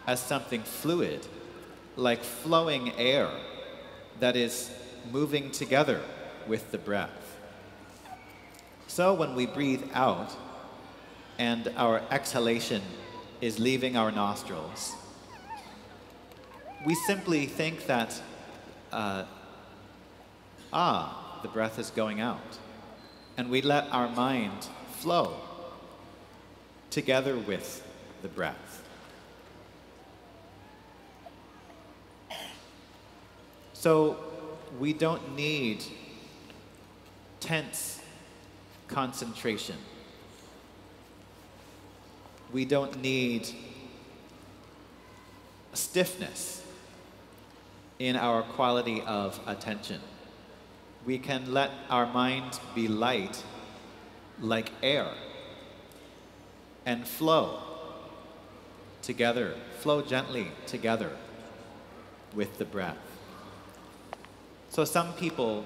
as something fluid, like flowing air that is moving together with the breath. So when we breathe out and our exhalation is leaving our nostrils, we simply think that, the breath is going out. And we let our mind flow together with the breath. So we don't need tense concentration. We don't need stiffness in our quality of attention. We can let our mind be light like air and flow together, flow gently together with the breath. So some people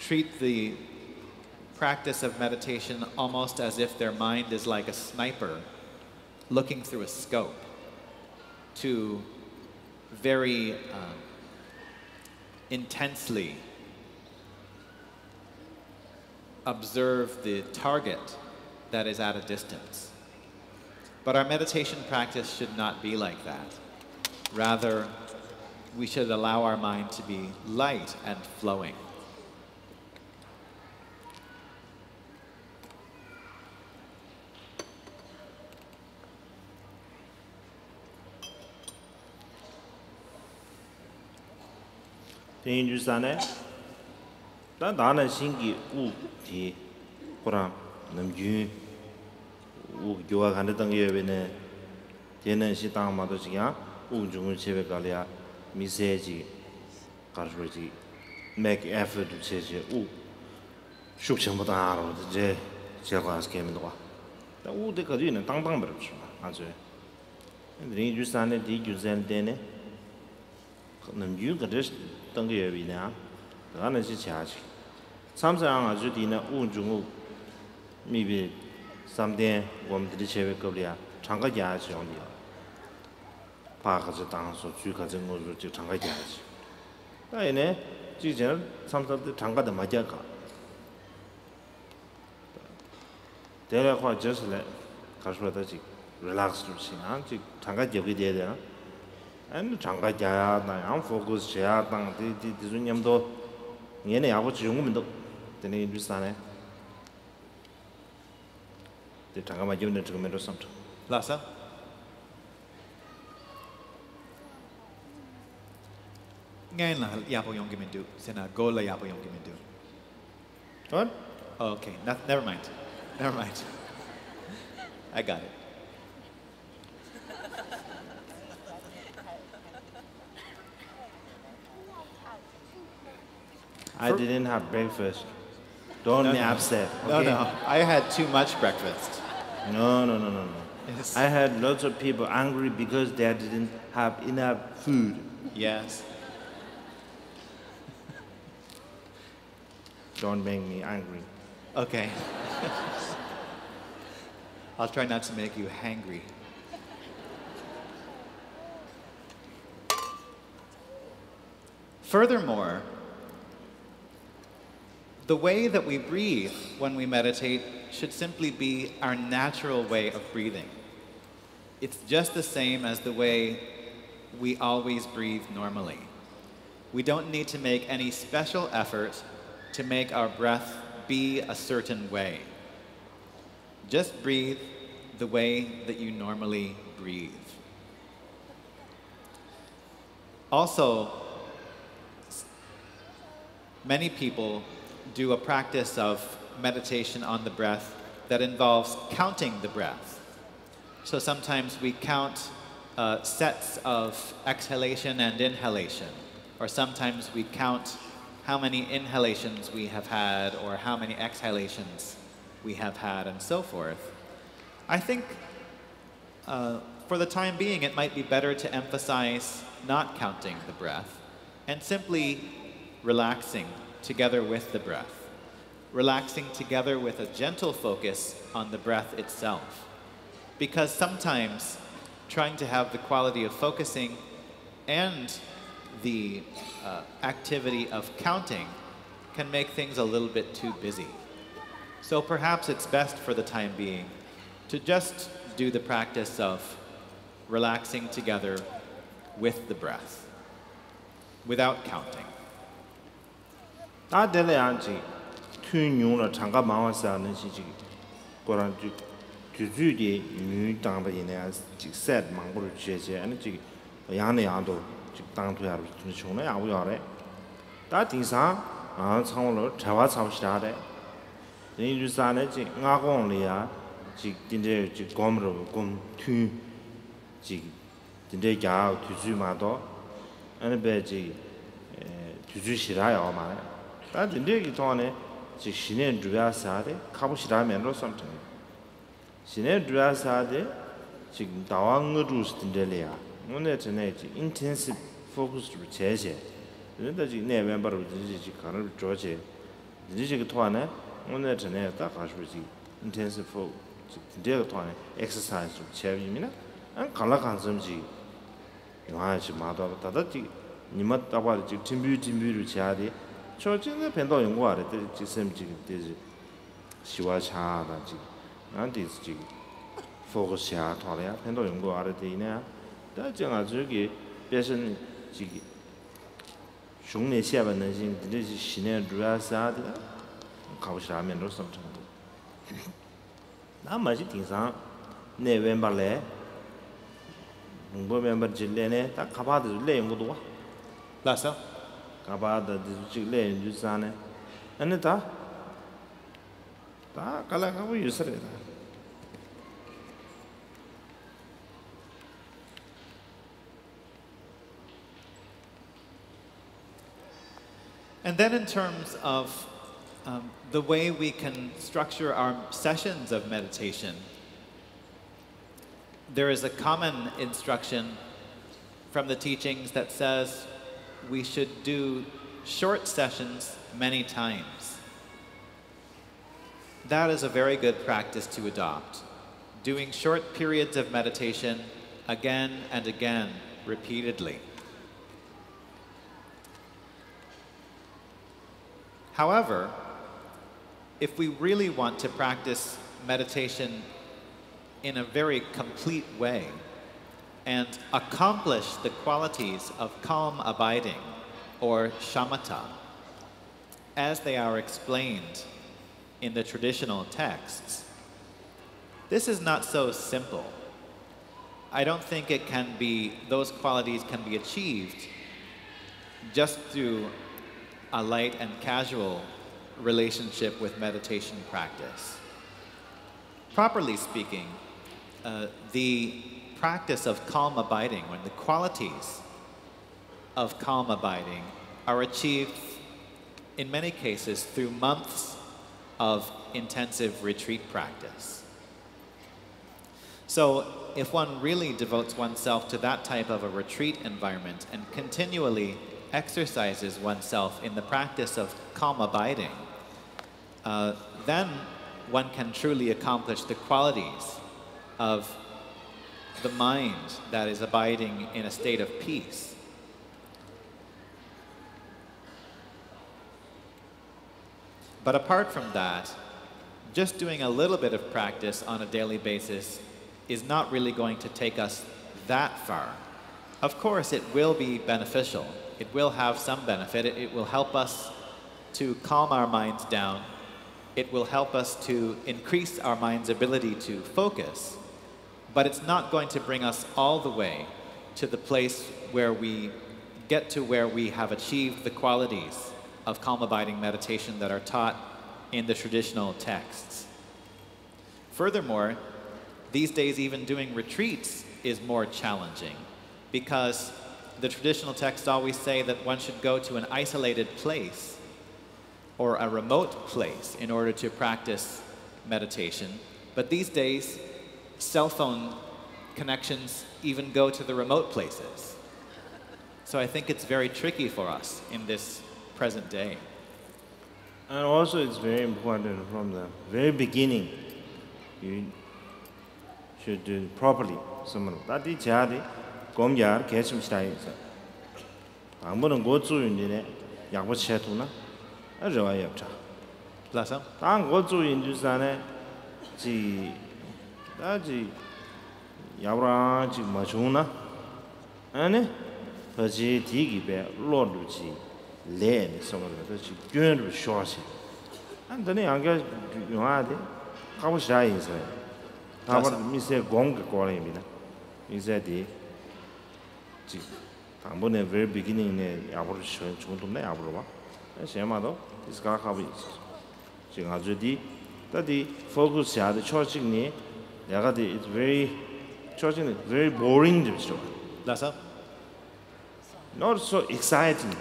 treat the practice of meditation almost as if their mind is like a sniper looking through a scope to very intensely observe the target that is at a distance. But our meditation practice should not be like that. Rather, we should allow our mind to be light and flowing. 대인주산에 나는 신기 우디 그럼 남주 우 교화 간다던 게 왜네 되는 시당마도 지야 우중을 제베 갈이야 미세지 가르지 make effort to say 우 숙청보다 알아 이제 제가 스케임도 와 우데까지는 당당 버렸어 아주 대인주산에 디주산데네 남주 그래서 당겨비냐 나는 지차지 삼상 아주 디나 우중우 미비 삼대我们的 제외급이야 장가야지 only 파가서 당서 주가서 뭐로 저 장가야지 나이네 지전 삼삼대 장가도 맞아가 대략화 just let 가서다지 relax 좀 시나 지 장가 저기 돼야 되나 and 장가야 나양 focus 해야 당 디디님도 얘네 아버지 용문도 되네 인주산에 데 장가마 주는 지금으로 삼죠 Lhasa? Ngayon lang yapo yung gimindu. Sina gola yapo yung gimindu. What? Oh, okay, never mind. Never mind. I got it. I didn't have breakfast. Don't be upset. Okay? No, I had too much breakfast. No. Yes. I had lots of people angry because they didn't have enough food. Yes. Don't make me angry. Okay. I'll try not to make you hangry. Furthermore, the way that we breathe when we meditate should simply be our natural way of breathing. It's just the same as the way we always breathe normally. We don't need to make any special effort to make our breath be a certain way. Just breathe the way that you normally breathe. Also, many people do a practice of meditation on the breath that involves counting the breath. So sometimes we count sets of exhalation and inhalation, or sometimes we count how many inhalations we have had or how many exhalations we have had and so forth. I think for the time being it might be better to emphasize not counting the breath and simply relaxing together with the breath, relaxing together with a gentle focus on the breath itself. Because sometimes trying to have the quality of focusing and the activity of counting can make things a little bit too busy. So perhaps it's best for the time being to just do the practice of relaxing together with the breath, without counting. 다 될래 안지 튜뇽을 장가 마와사는 시지 고란 주주디 유당의 이내야 직셋 망고를 제제 아니 지 양내 양도 직당도야로 좀 총내 야고야래 다 디상 아 창원로 자와 참시라래 이 주산에 지 nga공리야 지 딘데 지 검으로 검튜 지 딘데 야 주주마도 아니 배지 주주시라요 말에 다 딘데 기도네 지 신의 주야사데 가보시라면로 섬튼 신의 주야사데 지금 다왕으로 스딘데리아 오늘 전에 intensive focused 제제 그런데 지금 내면바로 이제 가는 조제 이제 그 토안에 오늘 전에 딱 가지고 intensive focus 딘데가 토안에 exercise 제비미나 안 갈라간섬지 영화지 마도 다다지 니맛 따봐 지금 준비를 지야지 저진의 변도 연구하래 지금 되지 시와차다 지금 안디 지금 포커스야 토래야 변도 연구하래 되네 다 정아 저기 배선 지금 중내 시험은 지금 되지 신의 주야사다 가보시라면로 섬청 나 맞지 등상 내왼발래 공부멤버 질레네 딱 가봐도 레 연구도 와 라서 가봐도 지금 레 연구사네 아니 다 갈라가고 유서래다 And then in terms of the way we can structure our sessions of meditation, there is a common instruction from the teachings that says we should do short sessions many times. That is a very good practice to adopt, doing short periods of meditation again and again, repeatedly. However, if we really want to practice meditation in a very complete way and accomplish the qualities of calm abiding, or shamatha, as they are explained in the traditional texts, this is not so simple. I don't think those qualities can be achieved just through a light and casual relationship with meditation practice. Properly speaking, the practice of calm abiding, when the qualities of calm abiding are achieved in many cases through months of intensive retreat practice. So if one really devotes oneself to that type of a retreat environment and continually exercises oneself in the practice of calm abiding, then one can truly accomplish the qualities of the mind that is abiding in a state of peace. But apart from that, just doing a little bit of practice on a daily basis is not really going to take us that far. Of course, it will be beneficial. It will have some benefit. It will help us to calm our minds down. It will help us to increase our mind's ability to focus. But it's not going to bring us all the way to the place where we get to where we have achieved the qualities of calm abiding meditation that are taught in the traditional texts. Furthermore, these days even doing retreats is more challenging, because the traditional texts always say that one should go to an isolated place or a remote place in order to practice meditation. But these days, cell phone connections even go to the remote places. So I think it's very tricky for us in this present day. And also it's very important from the very beginning, you should do it properly. That is jadi komjar kesim style. Angbo는 고주인들의 약부 채투나 어저와 yap자. Bless 당 고주인주산에 지 다지 야브라 지 마주나 아니 버지 디기베 로르지 레네 소머도 지 균을 쇼시 안더니 안가 용하데 가보시라 인세 아버 미세 공가 거래입니다 이제디 지 당번에 very beginning에 야브르 쇼 중동네 야브르 봐 시마도 이스가 가비 지금 아주디 다디 focus 하데 초직니 야가디 it's very 초직니 very boring 되죠. Bless Not so exciting.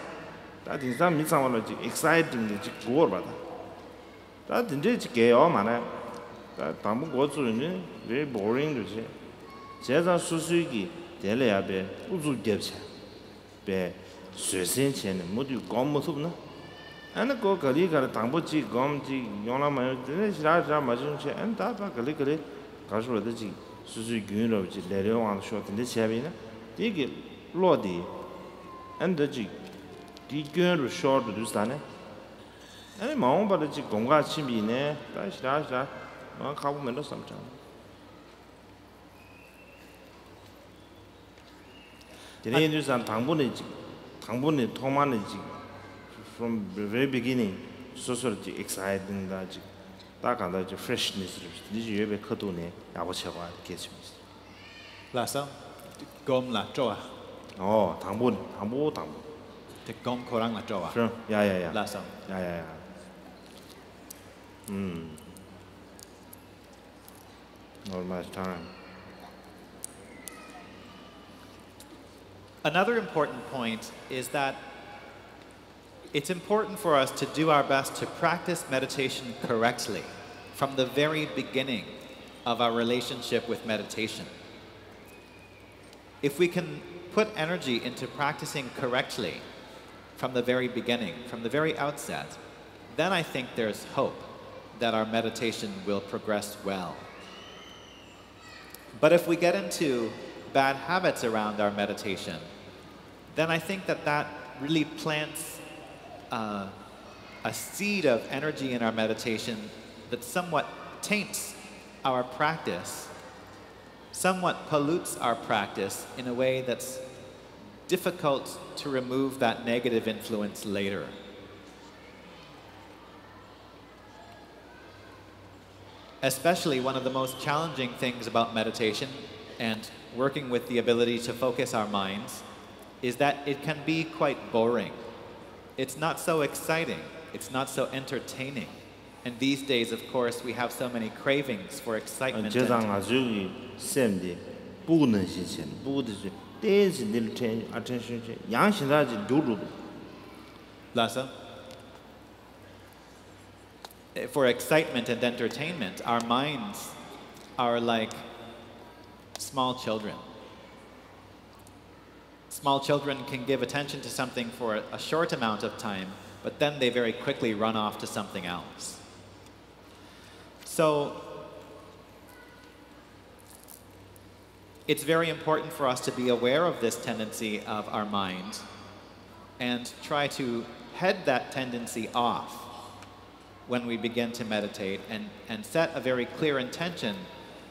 That is not misanthropy. Exciting is good, but that is gay. Man, that tambu gozuini very boring. Doji. 제가 수수기 대래야베 우주 geb체. 배 수신체는 모두 검무습나. 아니 그 거리가 당부지 검지 용라마요. 근데 시라자 맞은체 안다바 거리 가서라든지 수수기로지 내려와서 쇼인데 제비나 이게 로디 안더지 디견을 쇼도 두스다네 아니 마음 받지 공과 침이네 다시라자 가보면도 삼장 디네인들산 당분이 통만이지 from the very beginning 소소르지 exciting 다지 딱 안다지 freshness 이제 예배 커도네 야보체가 계십니다. Bless Gom la choa. 당분. The gom korang la choa. Sure. Yeah. Bless Yeah. Not much time. Another important point is that it's important for us to do our best to practice meditation correctly from the very beginning of our relationship with meditation. If we can put energy into practicing correctly from the very beginning, from the very outset, then I think there's hope that our meditation will progress well. But if we get into bad habits around our meditation, then I think that really plants a seed of energy in our meditation that somewhat taints our practice, somewhat pollutes our practice in a way that's difficult to remove that negative influence later. Especially one of the most challenging things about meditation and working with the ability to focus our minds is that it can be quite boring. It's not so exciting. It's not so entertaining. And these days, of course, we have so many cravings for excitement. For excitement and entertainment, our minds are like small children. Small children can give attention to something for a short amount of time, but then they very quickly run off to something else. So it's very important for us to be aware of this tendency of our mind and try to head that tendency off when we begin to meditate and set a very clear intention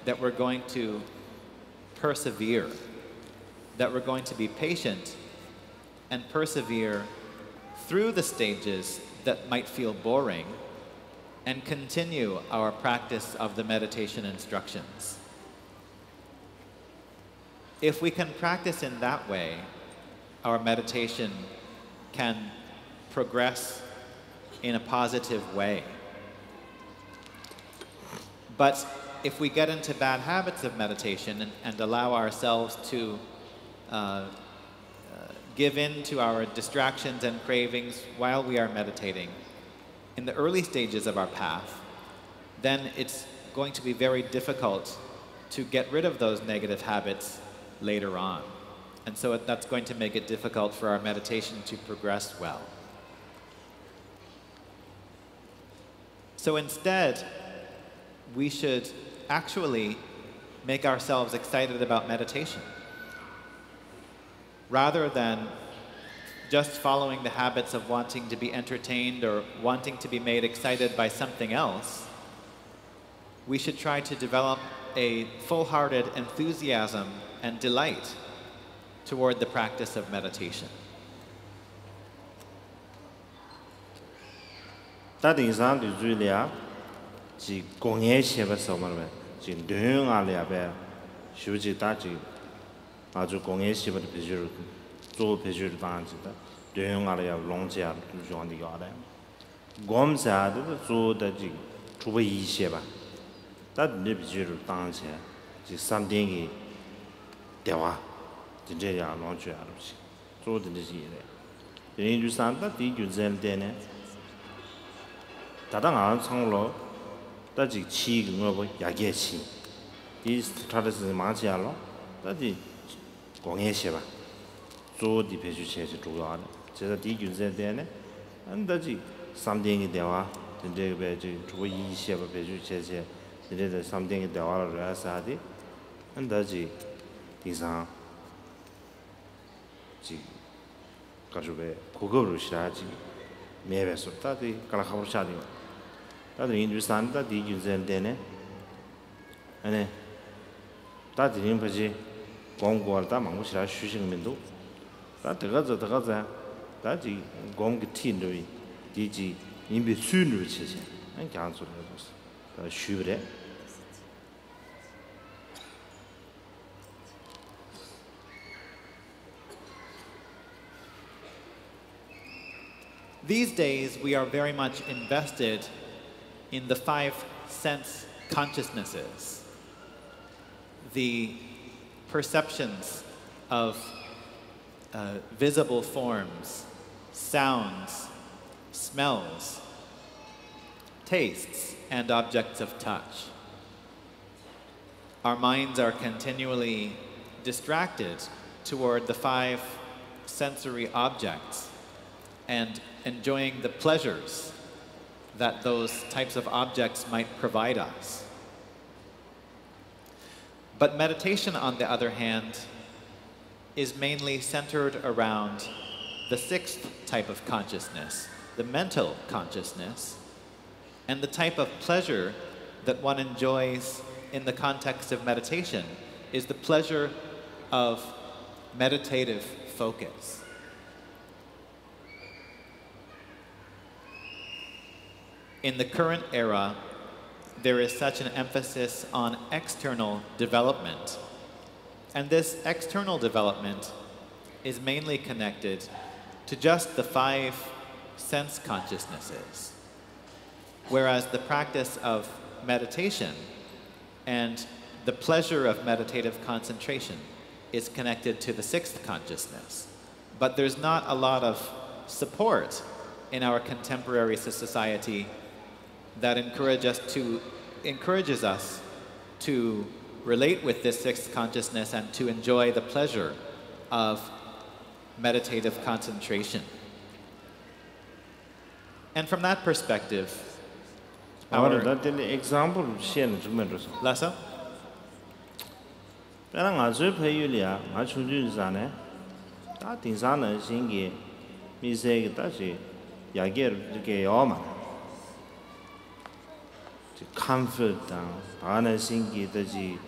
that we're going to persevere, that we're going to be patient and persevere through the stages that might feel boring and continue our practice of the meditation instructions. If we can practice in that way, our meditation can progress in a positive way. But if we get into bad habits of meditation and allow ourselves to give in to our distractions and cravings while we are meditating in the early stages of our path, then it's going to be very difficult to get rid of those negative habits later on. And so that's going to make it difficult for our meditation to progress well. So instead, we should actually make ourselves excited about meditation. Rather than just following the habits of wanting to be entertained or wanting to be made excited by something else, we should try to develop a full-hearted enthusiasm and delight toward the practice of meditation. That is not really a 공예 시에서 말하면 지금 능하려면 휴지 다지 아주 공예 시에 비주를 조 비주를 당한지다 능하려 롱지야 중요한 게 알아요. 검사도 조다지 주부 이시에 봐. 다들 비주를 당한지 지 삼등이 대화 진짜야 롱지야 알지. 조든지 이래. 인주 산다 뒤준zel 되네. 다당 안 상로 다지 치근거 뭐 야게치 이 스타트스 마지알로 다지 공예시 봐 조디 배주체지 주요하네 제가 디균세 되네 안다지 삼등이 대화 근데 배지 주고 이시에 배주체제 근데 삼등이 대화를 해서하디 안다지 이상 지 가지고 고급으로 시라지 매배서 다지 깔아가고 샤디 다들 인주산 다 디균세 되네 아니 다들 버지 공부하다 망고시라 휴식면도 다 들어가자 다지 공기 팀들이 디지 인비 수준을 치지 안 간소를 해봤어 다 쉬브래 These days, we are very much invested in the 5 sense consciousnesses, the perceptions of visible forms, sounds, smells, tastes, and objects of touch. Our minds are continually distracted toward the 5 sensory objects and enjoying the pleasures that those types of objects might provide us. But meditation, on the other hand, is mainly centered around the 6th type of consciousness, the mental consciousness, and the type of pleasure that one enjoys in the context of meditation is the pleasure of meditative focus. In the current era, there is such an emphasis on external development. And this external development is mainly connected to just the 5 sense consciousnesses. Whereas the practice of meditation and the pleasure of meditative concentration is connected to the 6th consciousness. But there's not a lot of support in our contemporary society that encourages us to relate with this 6th consciousness and to enjoy the pleasure of meditative concentration. And from that perspective, our example 시에는 정말 좋소. Lassa? 나랑 아주 배율이야. 아주 준준사네. 다 등산은 신기 미세게 다시 야게를 이렇게 요만. comfort 다는 신기 되지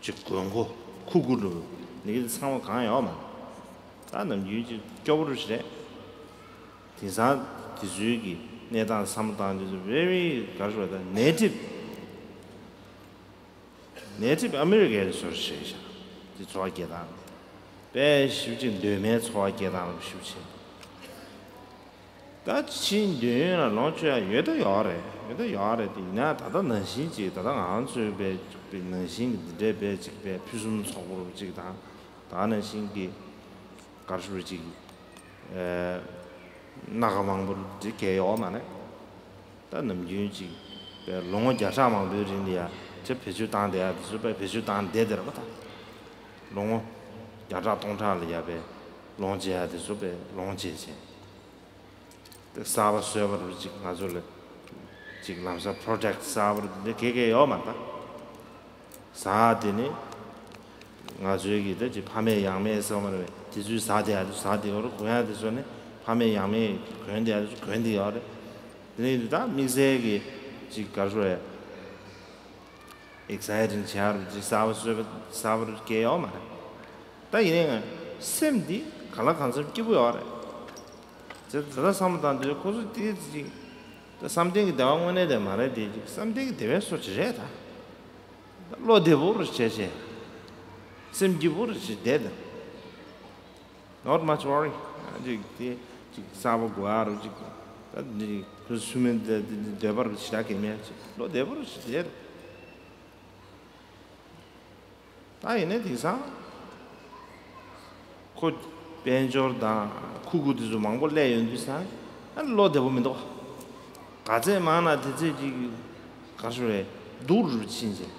직권고 쿠구르 이게 상황 강해요만. 다는 유지 겨울을시래. 등산 디주기 내단 삼단 is very 가르쳐다 native American association. 이 좋아하게다. 배 쉽지 뇌매 좋아하게다 쉽지. 다 진료나 런치야 얘도 야래. 디나 다다 능신지 다다 안 주베 능신 데베 직베 표준 속으로 지다. 다는 신기 가르쳐지 나가망불 지게요만에 다 남유지 배 롱어 자사망 비린이야. 저 배주 당대야. 저배 배주 당대더라고다. 롱어 야자 동차를 야배 롱지야데 저배 롱지지. 사바 수업을 지금 가지고 지금 남사 프로젝트 사업을 개개요 맞다. 사디니 가지고기도 지 밤에 양매에서 말에 지주 사대 아주 사대로 고야 되서네 밤에 양매 그런데 아주 그런데요. 근데 다 미세기 지금 가지고 exciting chair 지 사업을 개요 말아. 다 이래가 샘디 갈라 간섭 끼고요. 저 사람들한테 고수 뒤지 something 대왕원에 대 말해 되지 something 대외 소치제다 로데보르 제제 심기보르 제데 not much worry 아직 사보고아로 지금 그 수면 대바르 시작하면 로데보르 제데 아이네 디사 곧 벤조르다 쿠구드도 망볼래 연주사 로데 보면도 가제 많아 되지 가수에 누르 친지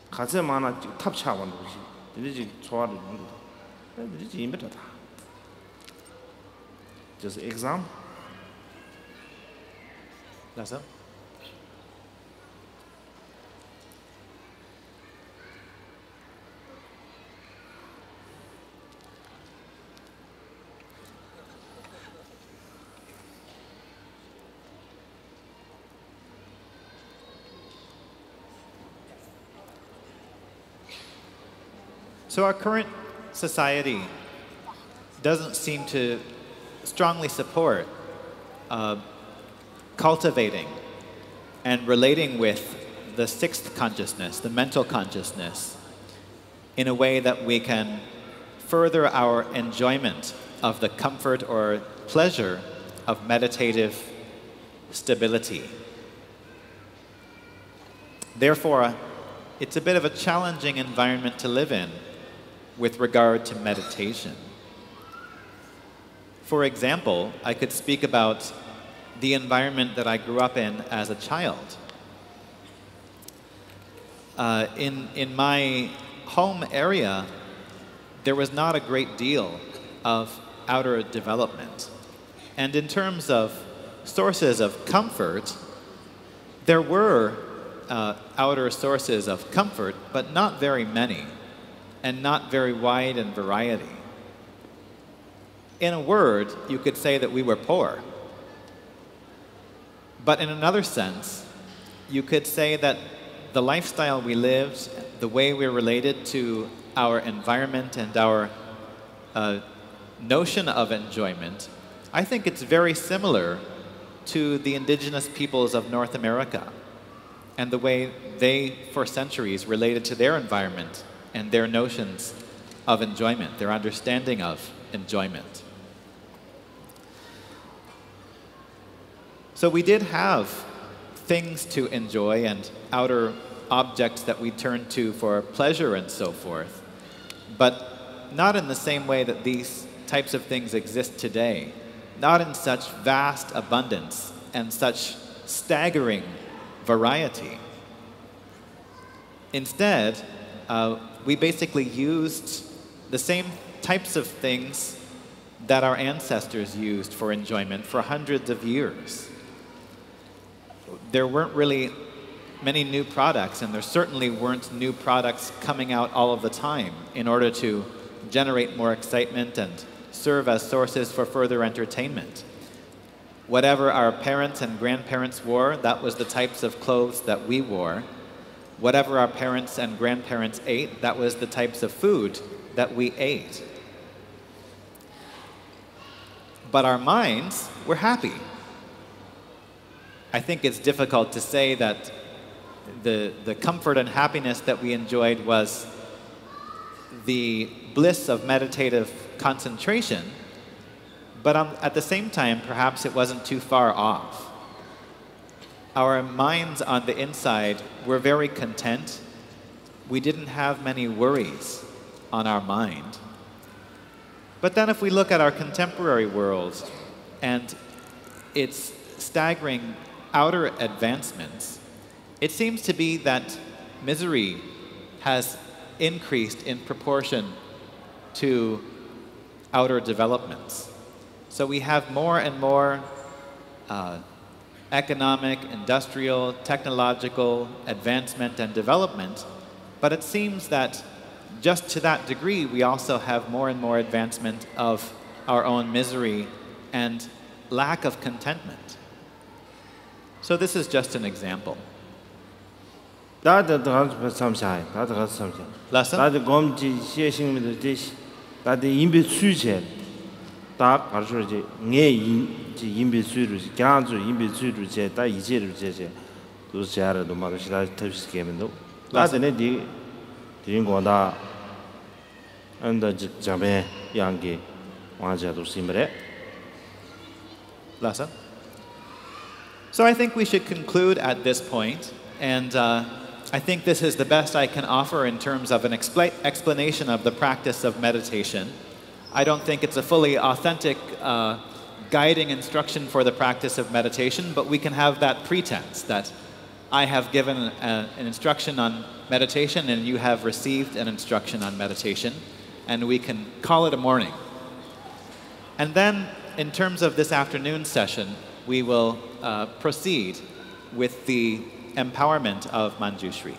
가제 많아 탑차원 거지 되지 좋아를 누르다 되지 임베다 just exam 나서 So our current society doesn't seem to strongly support cultivating and relating with the sixth consciousness, the mental consciousness, in a way that we can further our enjoyment of the comfort or pleasure of meditative stability. Therefore, it's a bit of a challenging environment to live in with regard to meditation. For example, I could speak about the environment that I grew up in as a child. In my home area, there was not a great deal of outer development. And in terms of sources of comfort, there were outer sources of comfort, but not very many, and not very wide in variety. In a word, you could say that we were poor. But in another sense, you could say that the lifestyle we lived, the way we related to our environment and our notion of enjoyment, I think it's very similar to the indigenous peoples of North America and the way they, for centuries, related to their environment and their notions of enjoyment, their understanding of enjoyment. So we did have things to enjoy and outer objects that we turned to for pleasure and so forth, but not in the same way that these types of things exist today, not in such vast abundance and such staggering variety. Instead, we basically used the same types of things that our ancestors used for enjoyment for hundreds of years. There weren't really many new products, and there certainly weren't new products coming out all of the time in order to generate more excitement and serve as sources for further entertainment. Whatever our parents and grandparents wore, that was the types of clothes that we wore. Whatever our parents and grandparents ate, that was the types of food that we ate. But our minds were happy. I think it's difficult to say that the comfort and happiness that we enjoyed was the bliss of meditative concentration, but at the same time, perhaps it wasn't too far off. Our minds on the inside were very content. We didn't have many worries on our mind. But then if we look at our contemporary world and its staggering outer advancements, it seems to be that misery has increased in proportion to outer developments. So we have more and more economic, industrial, technological advancement and development, but it seems that just to that degree, we also have more and more advancement of our own misery and lack of contentment. So this is just an example. 다들 가서 참사해. 다들 가서 참사. Lesson? 다들 검지 시행면도 되시. 다들 인비 수제. 다 가르쳐 이제 내 인비 수를 강조 인비 수를 제다 이제를 제제. 또 제아라도 말으시다 터시게면도. 다들 네 디인고다. 안다 자매 양게 와자도 심래. Lesson? So I think we should conclude at this point, and I think this is the best I can offer in terms of an explanation of the practice of meditation. I don't think it's a fully authentic guiding instruction for the practice of meditation, but we can have that pretense that I have given an instruction on meditation and you have received an instruction on meditation, and we can call it a morning. And then, in terms of this afternoon session, we will proceed with the empowerment of Manjushri.